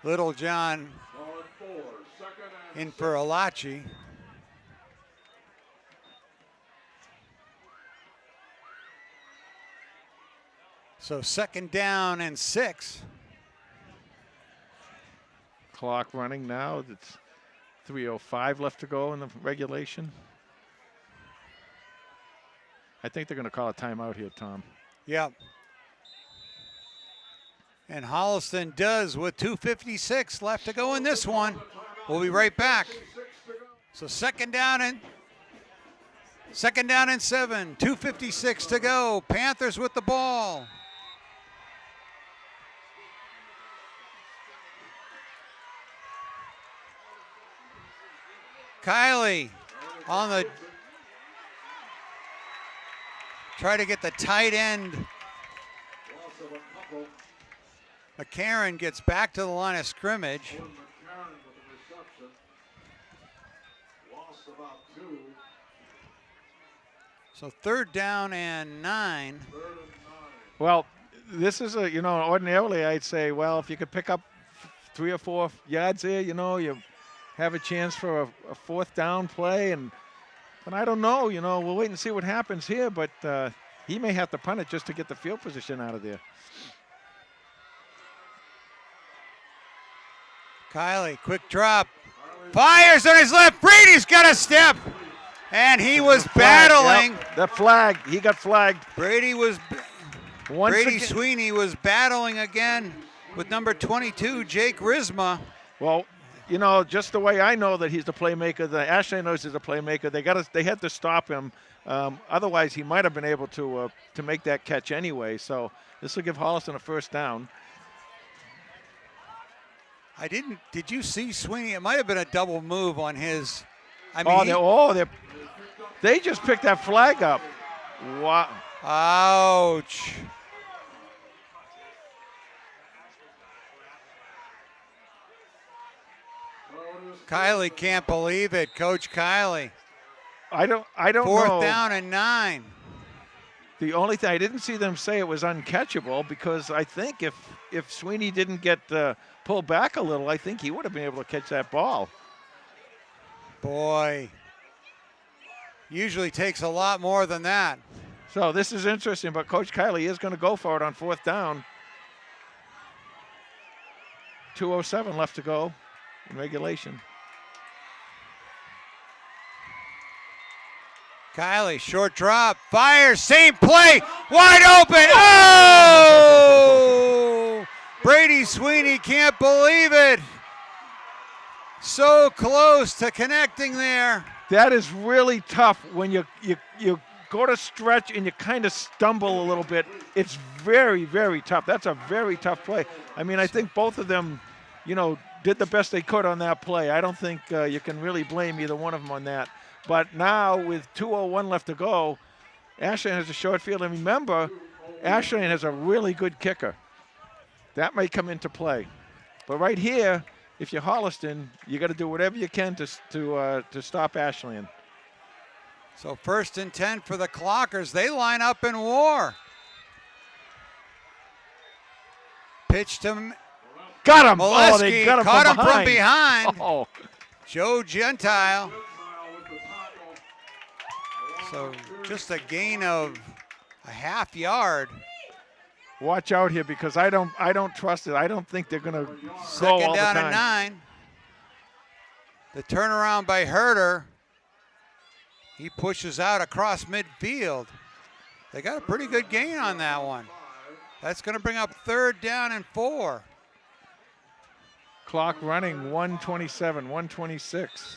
Little John in for Alachi. So 2nd down and 6. Clock running now. It's 3:05 left to go in the regulation. I think they're going to call a timeout here, Tom. Yep. And Holliston does with 2:56 left to go in this one. We'll be right back. So 2nd down and 7. 2:56 to go. Panthers with the ball. Kiley on the try to get the tight end. McCarron gets back to the line of scrimmage. So 3rd down and 9. Well, this is ordinarily I'd say, well, if you could pick up 3 or 4 yards there, you have a chance for a 4th down play. But I don't know, we'll wait and see what happens here. But he may have to punt it just to get the field position out of there. Kiley, quick drop. Fires on his left. Brady's got a step. And he was battling. Yep, the flag. He got flagged. Brady Again. Sweeney was battling again with number 22, Jake Risma. Well, just the way I know that he's the playmaker, the Ashland knows he's a playmaker. They had to stop him. Otherwise, he might have been able to make that catch anyway. So this will give Holliston a 1st down. Did you see Sweeney? It might have been a double move on his. They just picked that flag up. Wow. Ouch. Kiley can't believe it, Coach Kiley. I don't know. 4th down and 9. The only thing I didn't see them say it was uncatchable because I think if Sweeney didn't get pulled back a little, I think he would have been able to catch that ball. Boy, usually takes a lot more than that. So this is interesting, but Coach Kiley is going to go for it on 4th down. 2:07 left to go in regulation. Kiley, short drop, fires, same play, wide open. Oh! Brady Sweeney can't believe it. So close to connecting there. That is really tough when you go to stretch and you kind of stumble a little bit. It's very, very tough. That's a very tough play. I mean, I think both of them, did the best they could on that play. I don't think you can really blame either one of them on that. But now with 2:01 left to go, Ashland has a short field. And remember, Ashland has a really good kicker. That may come into play. But right here, if you're Holliston, you got to do whatever you can to stop Ashland. So 1st and 10 for the Clockers. They line up in war. Pitch to got him. Molesky. Oh, they got him Caught from him from behind. Oh. Joe Gentile. So just a gain of a half yard. Watch out here because I don't trust it. I don't think they're going to go all Second the down time. and 9. The turnaround by Herder. He pushes out across midfield. They got a pretty good gain on that one. That's going to bring up 3rd down and 4. Clock running, 1:27, 1:26.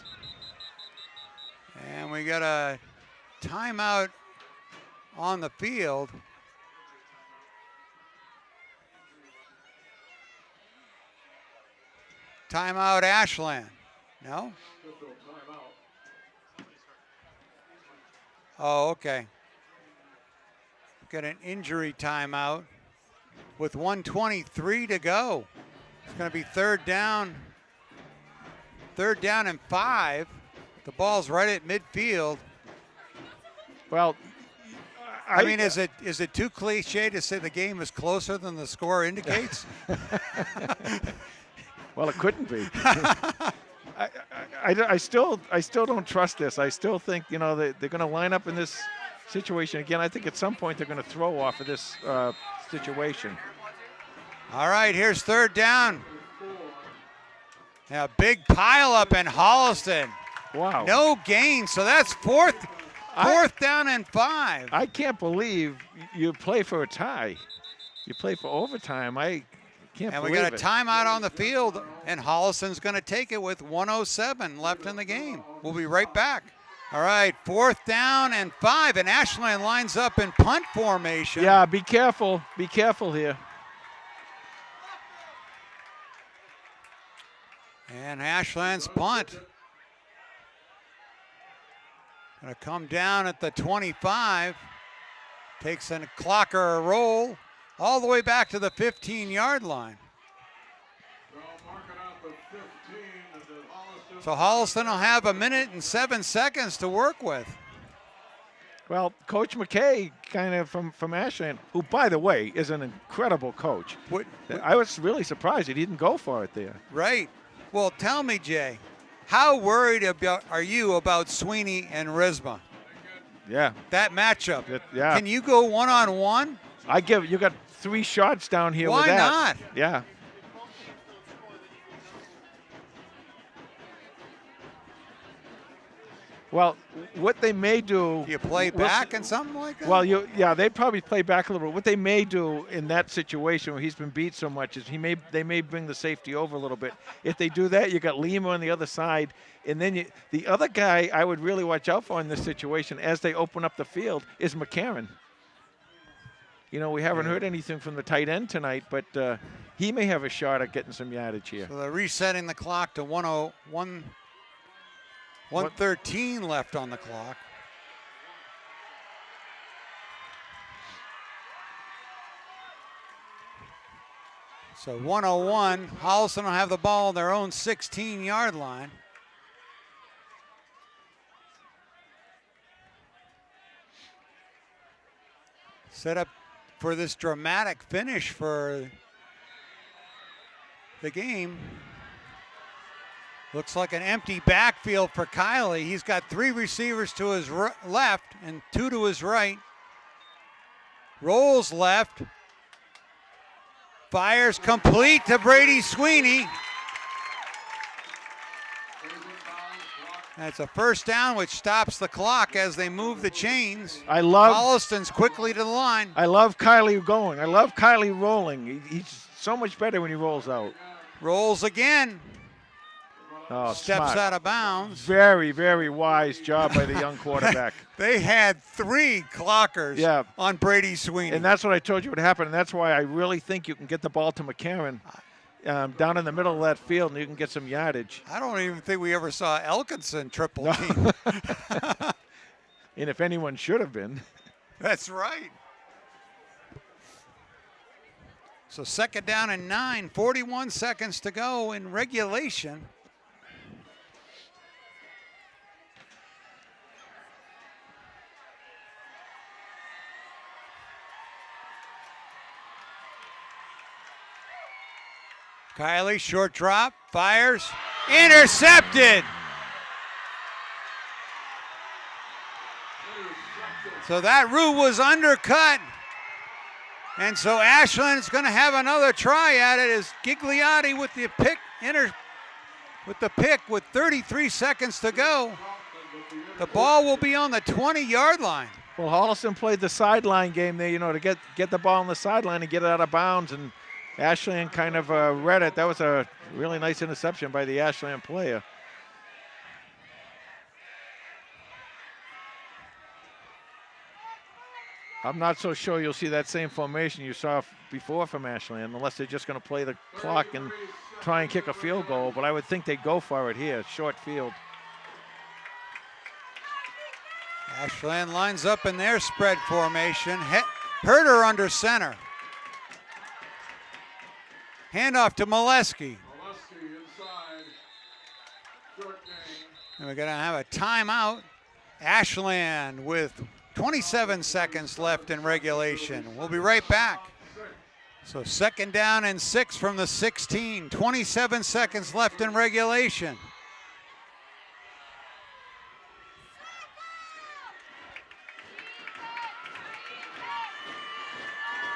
And we got a timeout on the field. Timeout Ashland. No? Oh, okay. Got an injury timeout with 1:23 to go. It's going to be 3rd down. 3rd down and 5. The ball's right at midfield. Well, I mean, is it too cliche to say the game is closer than the score indicates? Well, it couldn't be. I still don't trust this. I still think they're going to line up in this situation again. I think at some point they're going to throw off of this situation. All right, here's 3rd down. Yeah, big pile up in Holliston. Wow. No gain, so that's fourth down and 5. I can't believe you play for a tie. You play for overtime. I can't And believe we got a it. timeout on the field, and Holliston's going to take it with 1:07 left in the game. We'll be right back. All right, 4th down and 5, and Ashland lines up in punt formation. Yeah, be careful. Be careful here. And Ashland's punt. Going to come down at the 25. Takes a Clocker a roll all the way back to the 15-yard line. So Holliston will have 1 minute and 7 seconds to work with. Well, Coach McKay, kind of from Ashland, who, by the way, is an incredible coach. I was really surprised he didn't go for it there. Right. Well, tell me, Jay, how worried are you about Sweeney and Risma? Yeah. That matchup. Yeah. Can you go one-on-one? You got 3 shots down here Why with that. not? Yeah. Well, what they may do. Do you play back and something like that? Well, they probably play back a little bit. What they may do in that situation where he's been beat so much is they may bring the safety over a little bit. If they do that, you got Lima on the other side, and then the other guy I would really watch out for in this situation as they open up the field is McCarron. We haven't heard anything from the tight end tonight, but he may have a shot at getting some yardage here. So they're resetting the clock to 1:13 left on the clock. So 1:01, Holliston will have the ball on their own 16-yard line. Set up for this dramatic finish for the game. Looks like an empty backfield for Kiley. He's got 3 receivers to his left and 2 to his right. Rolls left. Fires complete to Brady Sweeney. And it's a first down, which stops the clock as they move the chains. love Holliston's quickly to the line. I love Kylie going. I love Kylie rolling. He's so much better when he rolls out. Rolls again. Oh, Steps smart. out of bounds. Very, very wise job by the young quarterback. They had 3 clockers on Brady Sweeney. And that's what I told you would happen, and that's why I really think you can get the ball to McCarron down in the middle of that field, and you can get some yardage. I don't even think we ever saw Elkinson triple team. And if anyone should have been. That's right. So second down and 9, 41 seconds to go in regulation. Kylie, short drop, fires, intercepted. So that route was undercut. And so Ashland's going to have another try at it as Gigliotti with the pick with 33 seconds to go. The ball will be on the 20-yard line. Well, Holliston played the sideline game there, to get the ball on the sideline and get it out of bounds, and Ashland kind of read it. That was a really nice interception by the Ashland player. I'm not so sure you'll see that same formation you saw before from Ashland, unless they're just going to play the clock and try and kick a field goal. But I would think they'd go for it here, short field. Ashland lines up in their spread formation. Herder under center. Handoff to Molesky. And we're going to have a timeout. Ashland with 27 seconds left in regulation. We'll be right back. So second down and 6 from the 16. 27 seconds left in regulation.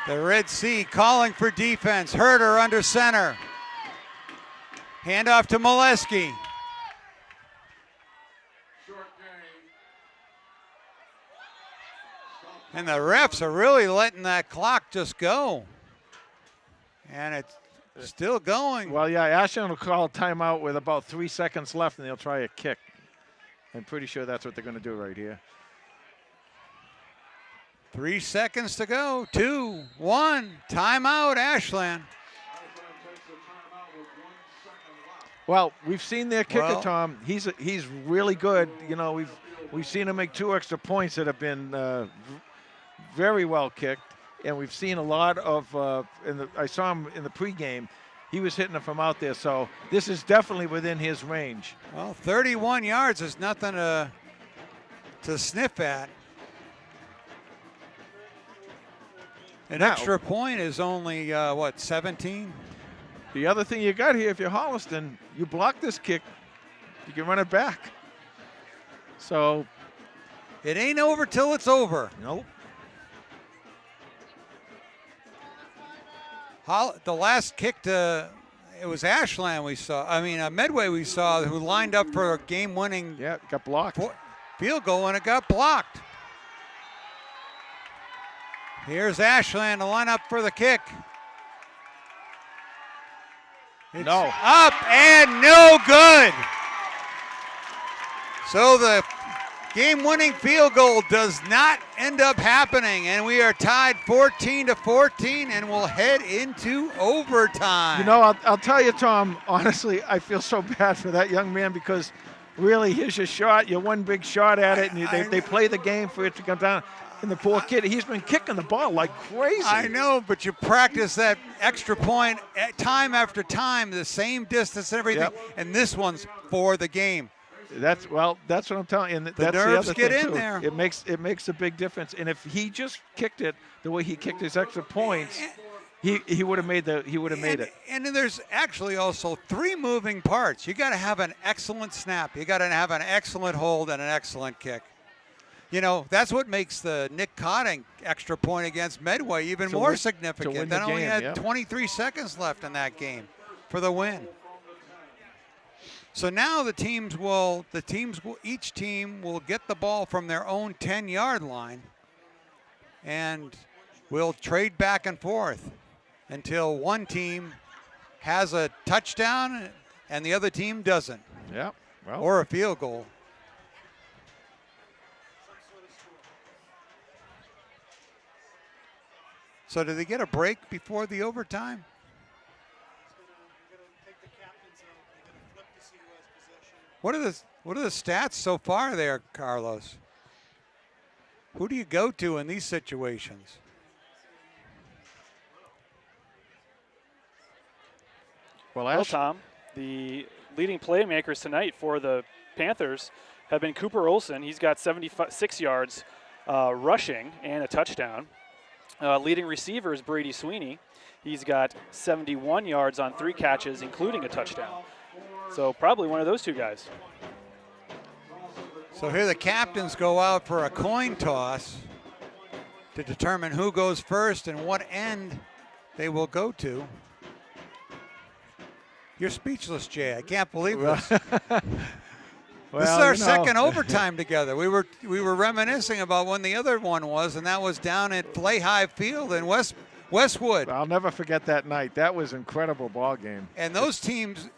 The Red Sea calling for defense. Herder under center. Handoff to Molesky. And the refs are really letting that clock just go. And it's still going. Well, yeah, Ashland will call a timeout with about 3 seconds left, and they'll try a kick. I'm pretty sure that's what they're going to do right here. 3 seconds to go. 2, 1. Timeout, Ashland. Well, we've seen their kicker, Tom. He's really good. We've seen him make 2 extra points that have been very well kicked, and we've seen a lot of. I saw him in the pregame. He was hitting them from out there, so this is definitely within his range. Well, 31 yards is nothing to sniff at. An extra point is only, 17? The other thing you got here, if you're Holliston, you block this kick, you can run it back. So. It ain't over till it's over. Nope. The last kick it was Ashland Medway we saw, who lined up for a game-winning. Yeah, it got blocked. Field goal, and it got blocked. Here's Ashland to line up for the kick. It's up and no good. So the game-winning field goal does not end up happening, and we are tied 14-14, and we'll head into overtime. I'll tell you, Tom, honestly, I feel so bad for that young man, because really, here's your shot, your one big shot at it, and they play the game for it to come down. And the poor kid, he's been kicking the ball like crazy. I know, but you practice that extra point time after time, the same distance and everything, and this one's for the game. That's what I'm telling you. And the nerves get in there. It makes a big difference. And if he just kicked it the way he kicked his extra points, he would have made it. And then there's actually also 3 moving parts. You got to have an excellent snap. You got to have an excellent hold and an excellent kick. That's what makes the Nick Cotting extra point against Medway even more significant. They only had 23 seconds left in that game for the win. So now each team will get the ball from their own 10-yard line and will trade back and forth until one team has a touchdown and the other team doesn't. Yeah. Well, Or a field goal. So do they get a break before the overtime? What are the stats so far there, Carlos? Who do you go to in these situations? Well, Tom, the leading playmakers tonight for the Panthers have been Cooper Olson. He's got 76 yards rushing and a touchdown. Leading receiver is Brady Sweeney. He's got 71 yards on 3 catches, including a touchdown. So probably one of those two guys. So here the captains go out for a coin toss to determine who goes first and what end they will go to. You're speechless, Jay. I can't believe this. This is our second overtime together. We were reminiscing about when the other one was, and that was down at Flayhive Field in Westwood. I'll never forget that night. That was an incredible ball game. And those teams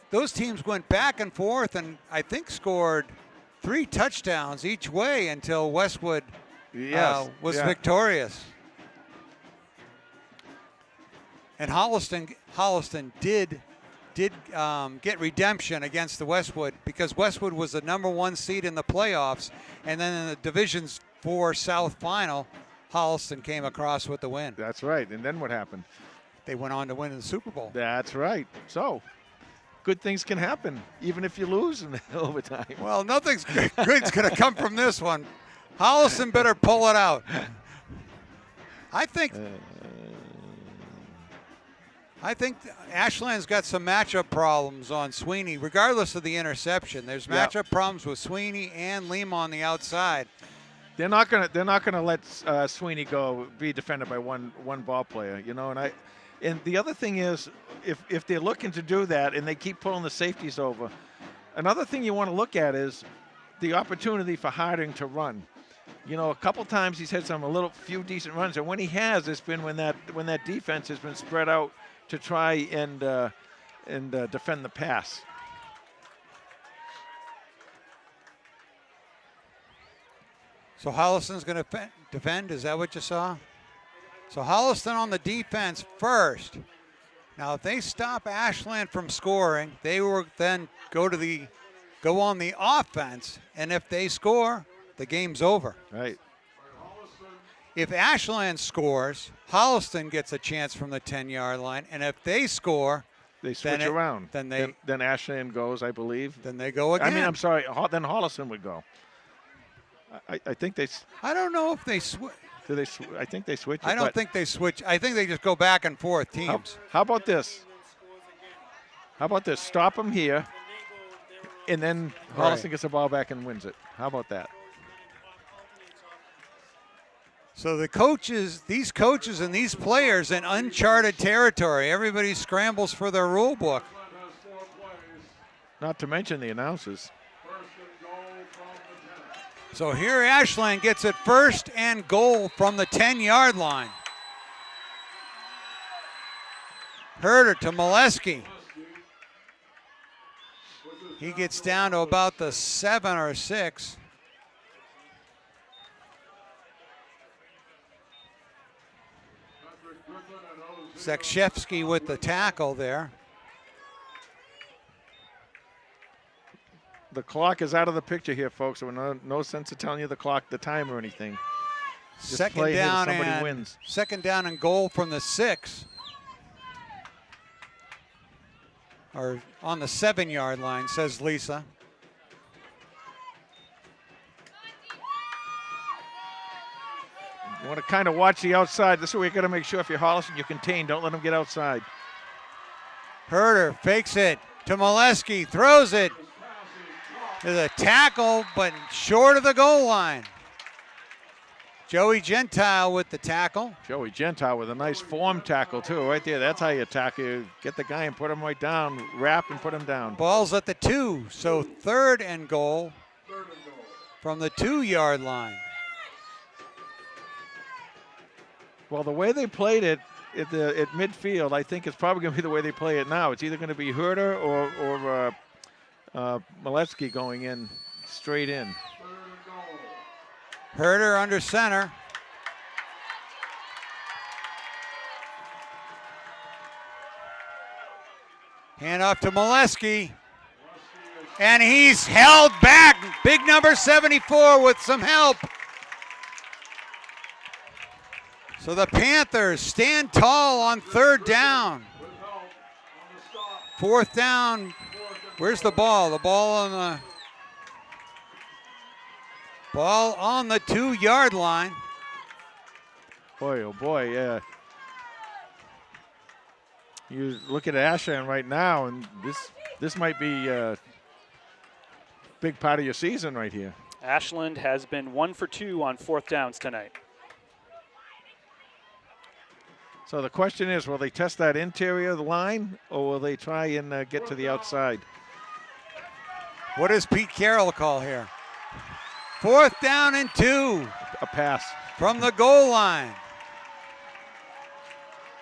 went back and forth, and I think scored 3 touchdowns each way until Westwood was victorious. And Holliston did get redemption against the Westwood because Westwood was the #1 seed in the playoffs, and then in the Division 4 South final, Holliston came across with the win. That's right. And then what happened? They went on to win the Super Bowl. That's right. So, good things can happen, even if you lose in overtime. Well, nothing's good's going to come from this one. Holliston better pull it out. I think Ashland's got some matchup problems on Sweeney, regardless of the interception. There's matchup problems with Sweeney and Lima on the outside. They're not gonna let Sweeney be defended by one ball player, you know. And the other thing is, if they're looking to do that and they keep pulling the safeties over, another thing you want to look at is the opportunity for Harding to run. You know, a couple times he's had few decent runs, and when he has, it's been when that defense has been spread out to try and defend the pass. So Holliston's going to defend. Is that what you saw? So Holliston on the defense first. Now, if they stop Ashland from scoring, they will then go on the offense, and if they score, the game's over. Right. If Ashland scores, Holliston gets a chance from the 10-yard line, and if they score, they switch around. Then Ashland goes, I believe. Then they go again. I mean, I'm sorry. Then Holliston would go. I think they. I don't know if they switch. I think they switch. I don't think they switch. I think they just go back and forth teams. How about this? Stop them here, and then Holliston gets the ball back and wins it. How about that? So these coaches and these players in uncharted territory. Everybody scrambles for their rule book. Not to mention the announcers. So here Ashland gets it 1st and goal from the 10-yard line. Herder to Molesky. He gets down to about the 7 or 6. Zakshevsky with the tackle there. The clock is out of the picture here, folks. So no sense of telling you the time or anything. Just Second down somebody wins. Second down and goal from the 6. Or on the 7-yard line, says Lisa. You want to kind of watch the outside. This is where you got to make sure if you're Holliston, you contain. Don't let them get outside. Herder fakes it to Molesky, throws it. There's a tackle, but short of the goal line. Joey Gentile with the tackle. Joey Gentile with a nice form tackle, too, right there. That's how you tackle. You get the guy and put him right down, wrap and put him down. Ball's at the 2, so 3rd and goal from the 2-yard line. Well, the way they played it at midfield, I think it's probably going to be the way they play it now. It's either going to be Herder or Maletsky going in, straight in. Herder under center. Hand off to Molesky. And he's held back. Big number 74 with some help. So the Panthers stand tall on 3rd down. 4th down. Where's the ball? The ball on the 2-yard line. Boy, oh boy, yeah. You look at Ashland right now, and this might be a big part of your season right here. Ashland has been 1 for 2 on 4th downs tonight. So the question is, will they test that interior of the line, or will they try and get to the outside? What does Pete Carroll call here? 4th down and 2. A pass. From the goal line.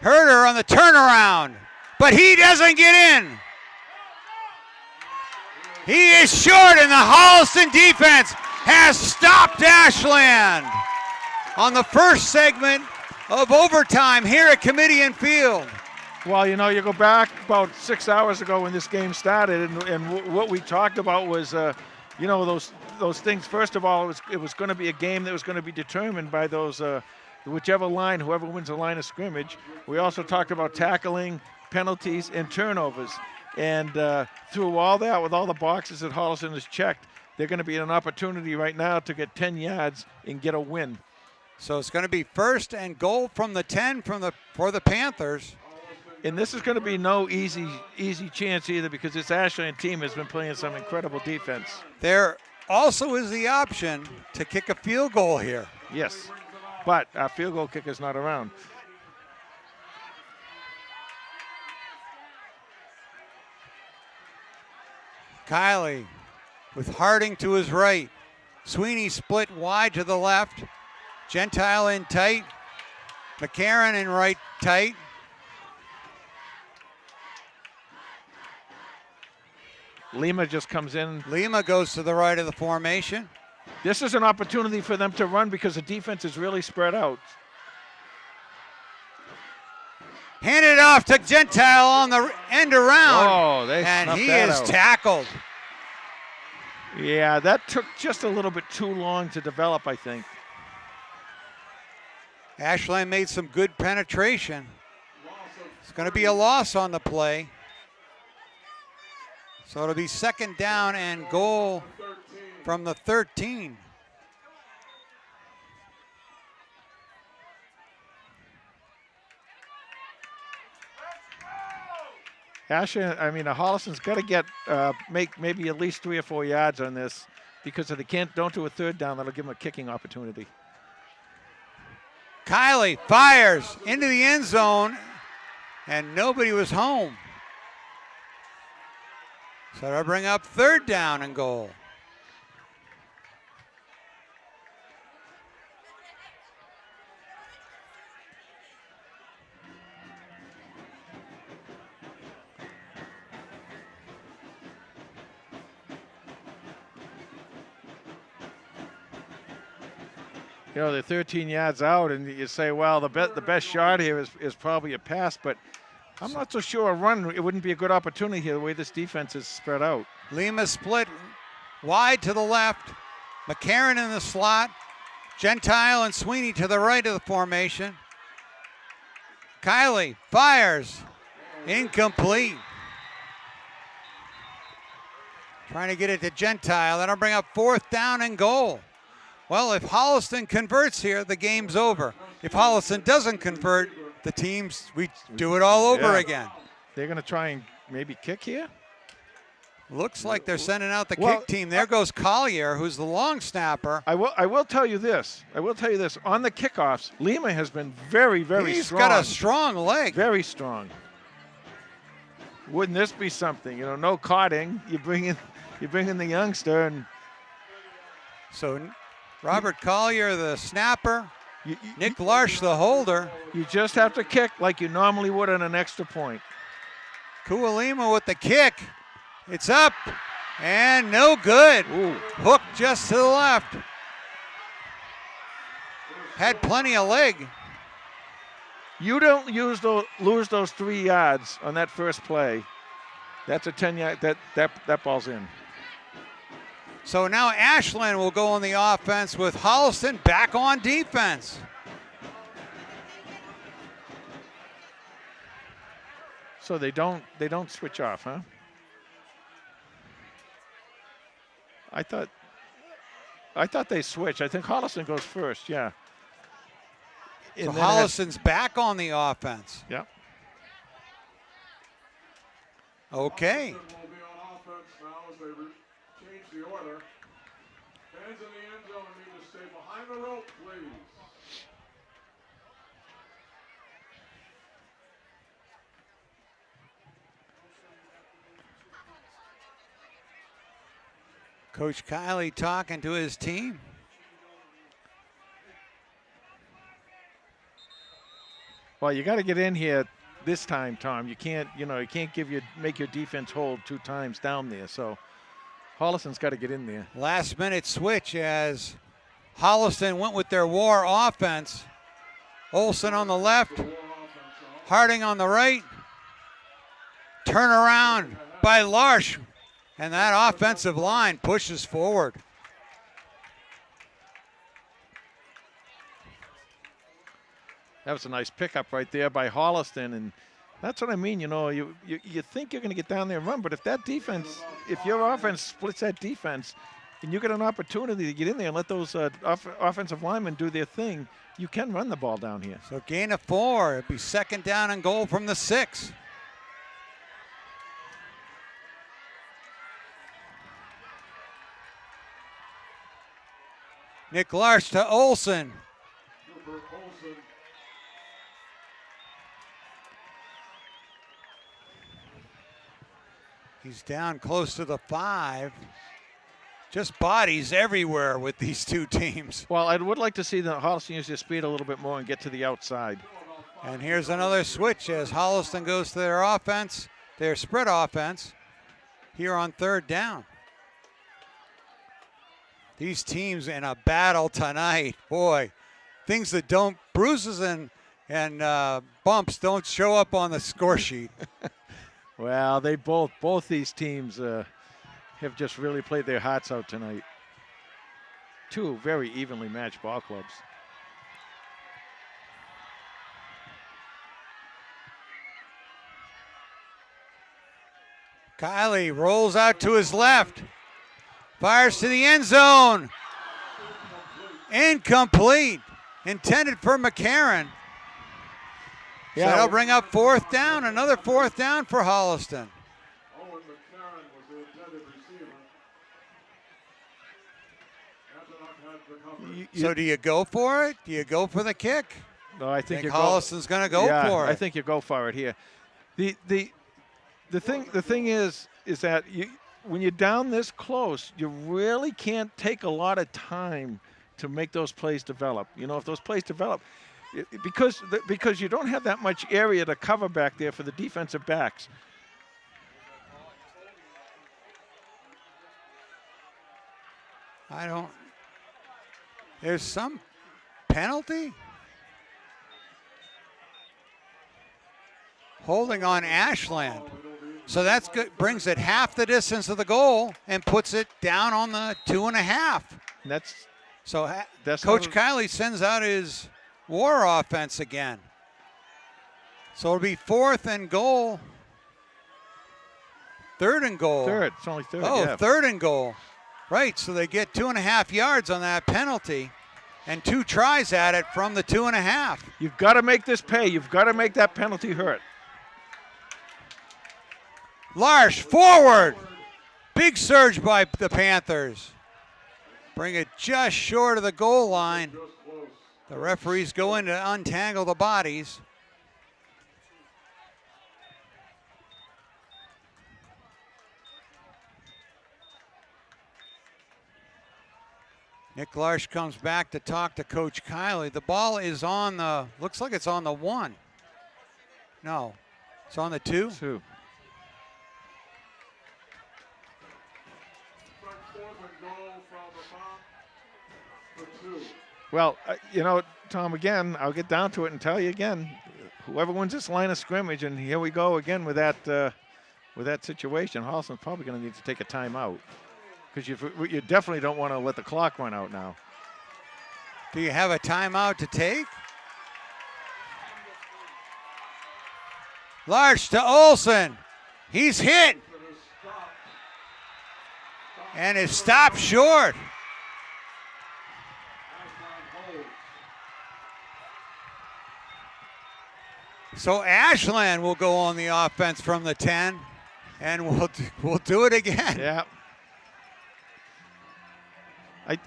Herder on the turnaround, but he doesn't get in. He is short, and the Holliston defense has stopped Ashland on the first segment of overtime here at Comedian Field. Well, you know, you go back about 6 hours ago when this game started, and what we talked about was, you know, those things. First of all, it was going to be a game that was going to be determined by those whichever line, whoever wins the line of scrimmage. We also talked about tackling, penalties, and turnovers. And through all that, with all the boxes that Holliston has checked, they're going to be in an opportunity right now to get 10 yards and get a win. So it's going to be 1st and goal from the 10 for the Panthers. And this is going to be no easy chance either, because this Ashland team has been playing some incredible defense. There also is the option to kick a field goal here. Yes, but our field goal kicker's not around. Kiley with Harding to his right. Sweeney split wide to the left. Gentile in tight. McCarron in right tight. Lima just comes in. Lima goes to the right of the formation. This is an opportunity for them to run because the defense is really spread out. Handed off to Gentile on the end around. Oh, they and snuffed he that is out. tackled. Yeah, that took just a little bit too long to develop, I think. Ashland made some good penetration. It's going to be a loss on the play. So it'll be 2nd down and goal from the 13. Holliston's got to get make maybe at least 3 or 4 yards on this, because if they don't do a 3rd down, that'll give them a kicking opportunity. Kiley fires into the end zone, and nobody was home. So that'll bring up 3rd down and goal. You know, they're 13 yards out, and you say, well, the best shot here is probably a pass, but I'm not so sure a run, it wouldn't be a good opportunity here the way this defense is spread out. Lima split wide to the left. McCarron in the slot. Gentile and Sweeney to the right of the formation. Kiley fires. Incomplete. Trying to get it to Gentile. That'll bring up 4th down and goal. Well, if Holliston converts here, the game's over. If Holliston doesn't convert, we do it all over again. They're going to try and maybe kick here? Looks like they're sending out the Well, kick team. There goes Collier, who's the long snapper. I will tell you this. On the kickoffs, Lima has been very, very He's strong. got a strong leg. Very strong. Wouldn't this be something? No carding. You bring in the youngster, and So Robert Collier, the snapper. Nick Larsh, the holder. you just have to kick like you normally would on an extra point. Kualima with the kick. It's up and no good. Ooh. Hook just to the left. Had plenty of leg. You don't lose those 3 yards on that first play. That's a 10-yard. That ball's in. So now Ashland will go on the offense with Holliston back on defense. So they don't switch off, huh? I thought they switched. I think Holliston goes first. Yeah. So Holliston's back on the offense. Yeah. Okay. Holliston will be on offense now as they change the order. Fans in the end zone need to stay behind the rope, please. Coach Kiley talking to his team. Well, you got to get in here this time, Tom. You can't make your defense hold 2 times down there. So Holliston's got to get in there. Last minute switch as Holliston went with their war offense. Olson on the left, Harding on the right. Turn around by Larsh. And that offensive line pushes forward. That was a nice pickup right there by Holliston, and that's what I mean. You think you're going to get down there and run, but if your offense splits that defense, and you get an opportunity to get in there and let those offensive linemen do their thing, you can run the ball down here. So gain of 4. It'll be 2nd down and goal from the 6. Nick Larsh to Olson. Cooper Olson. He's down close to the 5. Just bodies everywhere with these 2 teams. Well, I would like to see the Holliston use their speed a little bit more and get to the outside. And here's another switch as Holliston goes to their offense, their spread offense, here on 3rd down. These teams in a battle tonight. Boy, things that bruises and bumps don't show up on the score sheet. Well, they both these teams have just really played their hearts out tonight. 2 very evenly matched ball clubs. Kiley rolls out to his left. Fires to the end zone. Incomplete. Intended for McCarron. So that'll bring up 4th down. Another 4th down for Holliston. Owen McCarron was the intended receiver. So do you go for it? Do you go for the kick? No, I think Holliston's going to go for it. I think you go for it here. The thing is that when you're down this close, you really can't take a lot of time to make those plays develop. If those plays develop, because you don't have that much area to cover back there for the defensive backs. There's some penalty? Holding on Ashland. So that's good. Brings it half the distance of the goal and puts it down on the 2.5. Coach Kiley sends out his war offense again. So it'll be 4th and goal. 3rd and goal. It's only 3rd. Oh, yeah. 3rd and goal. Right, so they get 2.5 yards on that penalty and 2 tries at it from the 2.5. You've got to make this pay. You've got to make that penalty hurt. Larsh forward. Big surge by the Panthers. Bring it just short of the goal line. The referees go in to untangle the bodies. Nick Larsh comes back to talk to Coach Kiley. The ball is on the, looks like it's on the 1. No, it's on the 2. 2. Well, you know, Tom, again, I'll get down to it and tell you again, whoever wins this line of scrimmage, and here we go again with that situation, Holliston's probably going to need to take a timeout because you definitely don't want to let the clock run out now. Do you have a timeout to take? Large to Olson. He's hit. And is stopped short. So Ashland will go on the offense from the 10, and we'll do it again. Yeah.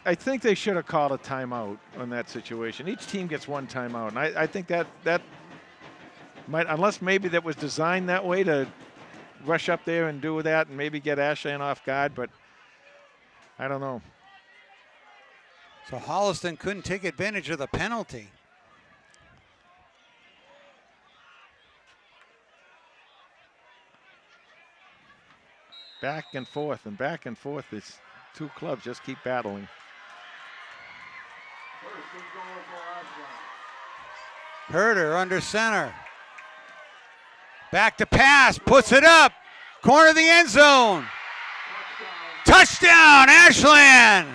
I think they should have called a timeout on that situation. Each team gets one timeout, and I think that might, unless maybe that was designed that way to rush up there and do that and maybe get Ashland off guard, but I don't know. So Holliston couldn't take advantage of the penalty. Back and forth, these two clubs just keep battling. Herder under center. Back to pass, puts it up. Corner of the end zone. Touchdown, Ashland!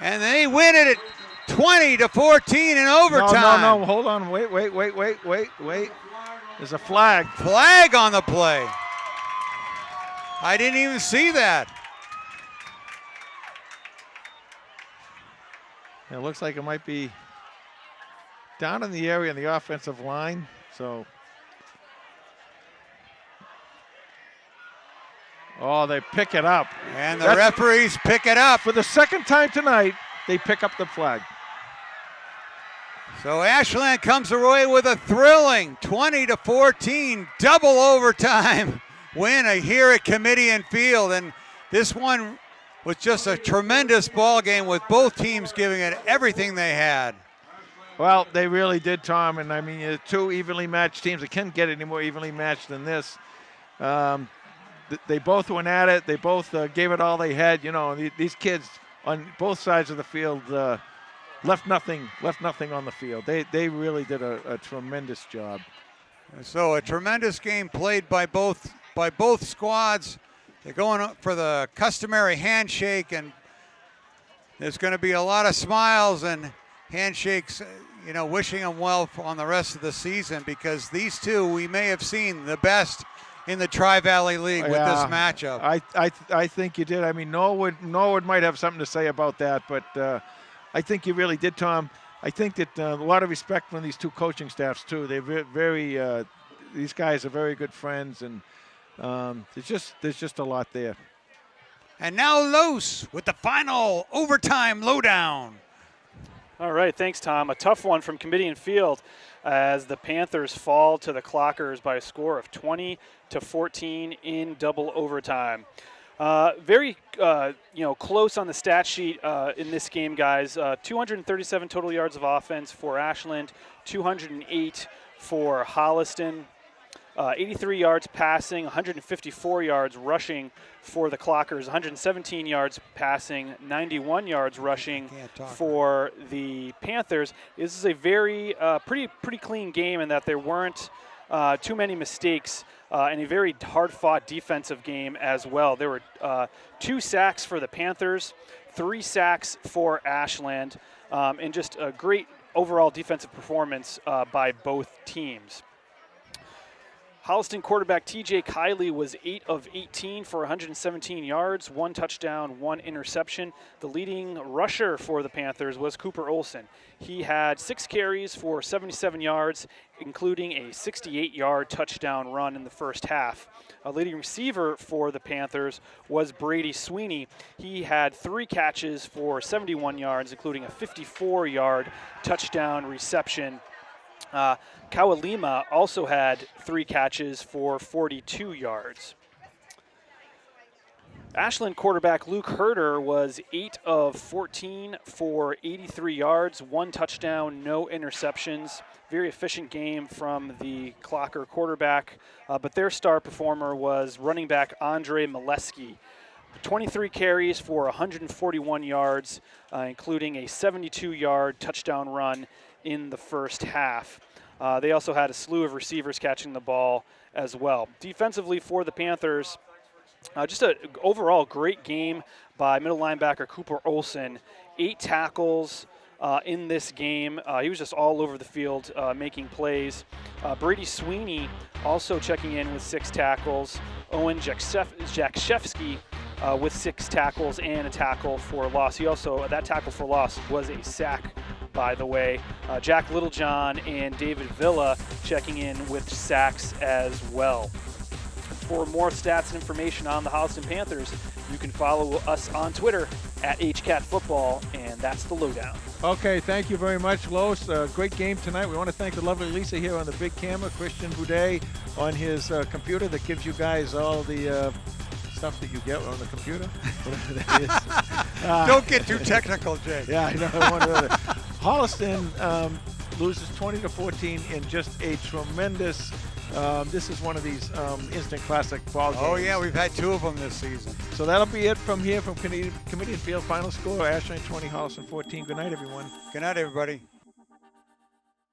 And they win it at 20-14 in overtime. No, hold on, wait. There's a flag. Flag on the play. I didn't even see that. It looks like it might be down in the area on the offensive line. So, they pick it up. And the referees pick it up. For the second time tonight, they pick up the flag. So Ashland comes away with a thrilling 20-14 double overtime win here at Comedian Field. And this one was just a tremendous ball game with both teams giving it everything they had. Well, they really did, Tom. And I mean, two evenly matched teams. They can't get any more evenly matched than this. They both went at it. They both gave it all they had. You know, these kids on both sides of the field left nothing on the field. They really did a tremendous job. So a tremendous game played by both squads. They're going up for the customary handshake, and there's going to be a lot of smiles and handshakes, wishing them well on the rest of the season, because these two, we may have seen the best in the Tri-Valley League with this matchup. I think you did. I mean, Norwood might have something to say about that, but I think you really did, Tom. I think that a lot of respect from these two coaching staffs too. They're these guys are very good friends, and there's just a lot there. And now Los with the final overtime lowdown. All right, thanks, Tom. A tough one from Comedian Field as the Panthers fall to the Clockers by a score of 20-14 in double overtime. Very close on the stat sheet in this game, guys. 237 total yards of offense for Ashland, 208 for Holliston. 83 yards passing, 154 yards rushing for the Clockers, 117 yards passing, 91 yards rushing for the Panthers. This is a very pretty clean game in that there weren't too many mistakes and a very hard-fought defensive game as well. There were 2 sacks for the Panthers, 3 sacks for Ashland, and just a great overall defensive performance by both teams. Holliston quarterback TJ Kiley was 8 of 18 for 117 yards, 1 touchdown, 1 interception. The leading rusher for the Panthers was Cooper Olson. He had 6 carries for 77 yards, including a 68-yard touchdown run in the first half. A leading receiver for the Panthers was Brady Sweeney. He had 3 catches for 71 yards, including a 54-yard touchdown reception. Kawalima also had 3 catches for 42 yards. Ashland quarterback Luke Herder was 8 of 14 for 83 yards, 1 touchdown, no interceptions. Very efficient game from the Clocker quarterback, but their star performer was running back Andre Molesky. 23 carries for 141 yards, including a 72-yard touchdown run in the first half. They also had a slew of receivers catching the ball as well. Defensively for the Panthers, just an overall great game by middle linebacker Cooper Olson. 8 tackles in this game. He was just all over the field making plays. Brady Sweeney also checking in with 6 tackles. Owen Jakshevsky with 6 tackles and a tackle for loss. He also, that tackle for loss was a sack, by the way. Jack Littlejohn and David Villa checking in with sacks as well. For more stats and information on the Holliston Panthers, you can follow us on Twitter at HCatFootball, and that's the Lowdown. Okay, thank you very much, Los. Great game tonight. We want to thank the lovely Lisa here on the big camera, Christian Boudet on his computer that gives you guys all the stuff that you get on the computer. Whatever that is. Don't get too technical, Jay. Yeah, I know. I wonder that. Holliston loses 20-14 in just a tremendous. This is one of these instant classic ball games. Oh yeah, we've had 2 of them this season. So that'll be it from here from Canadian Field. Final score: Ashland 20, Holliston 14. Good night, everyone. Good night, everybody.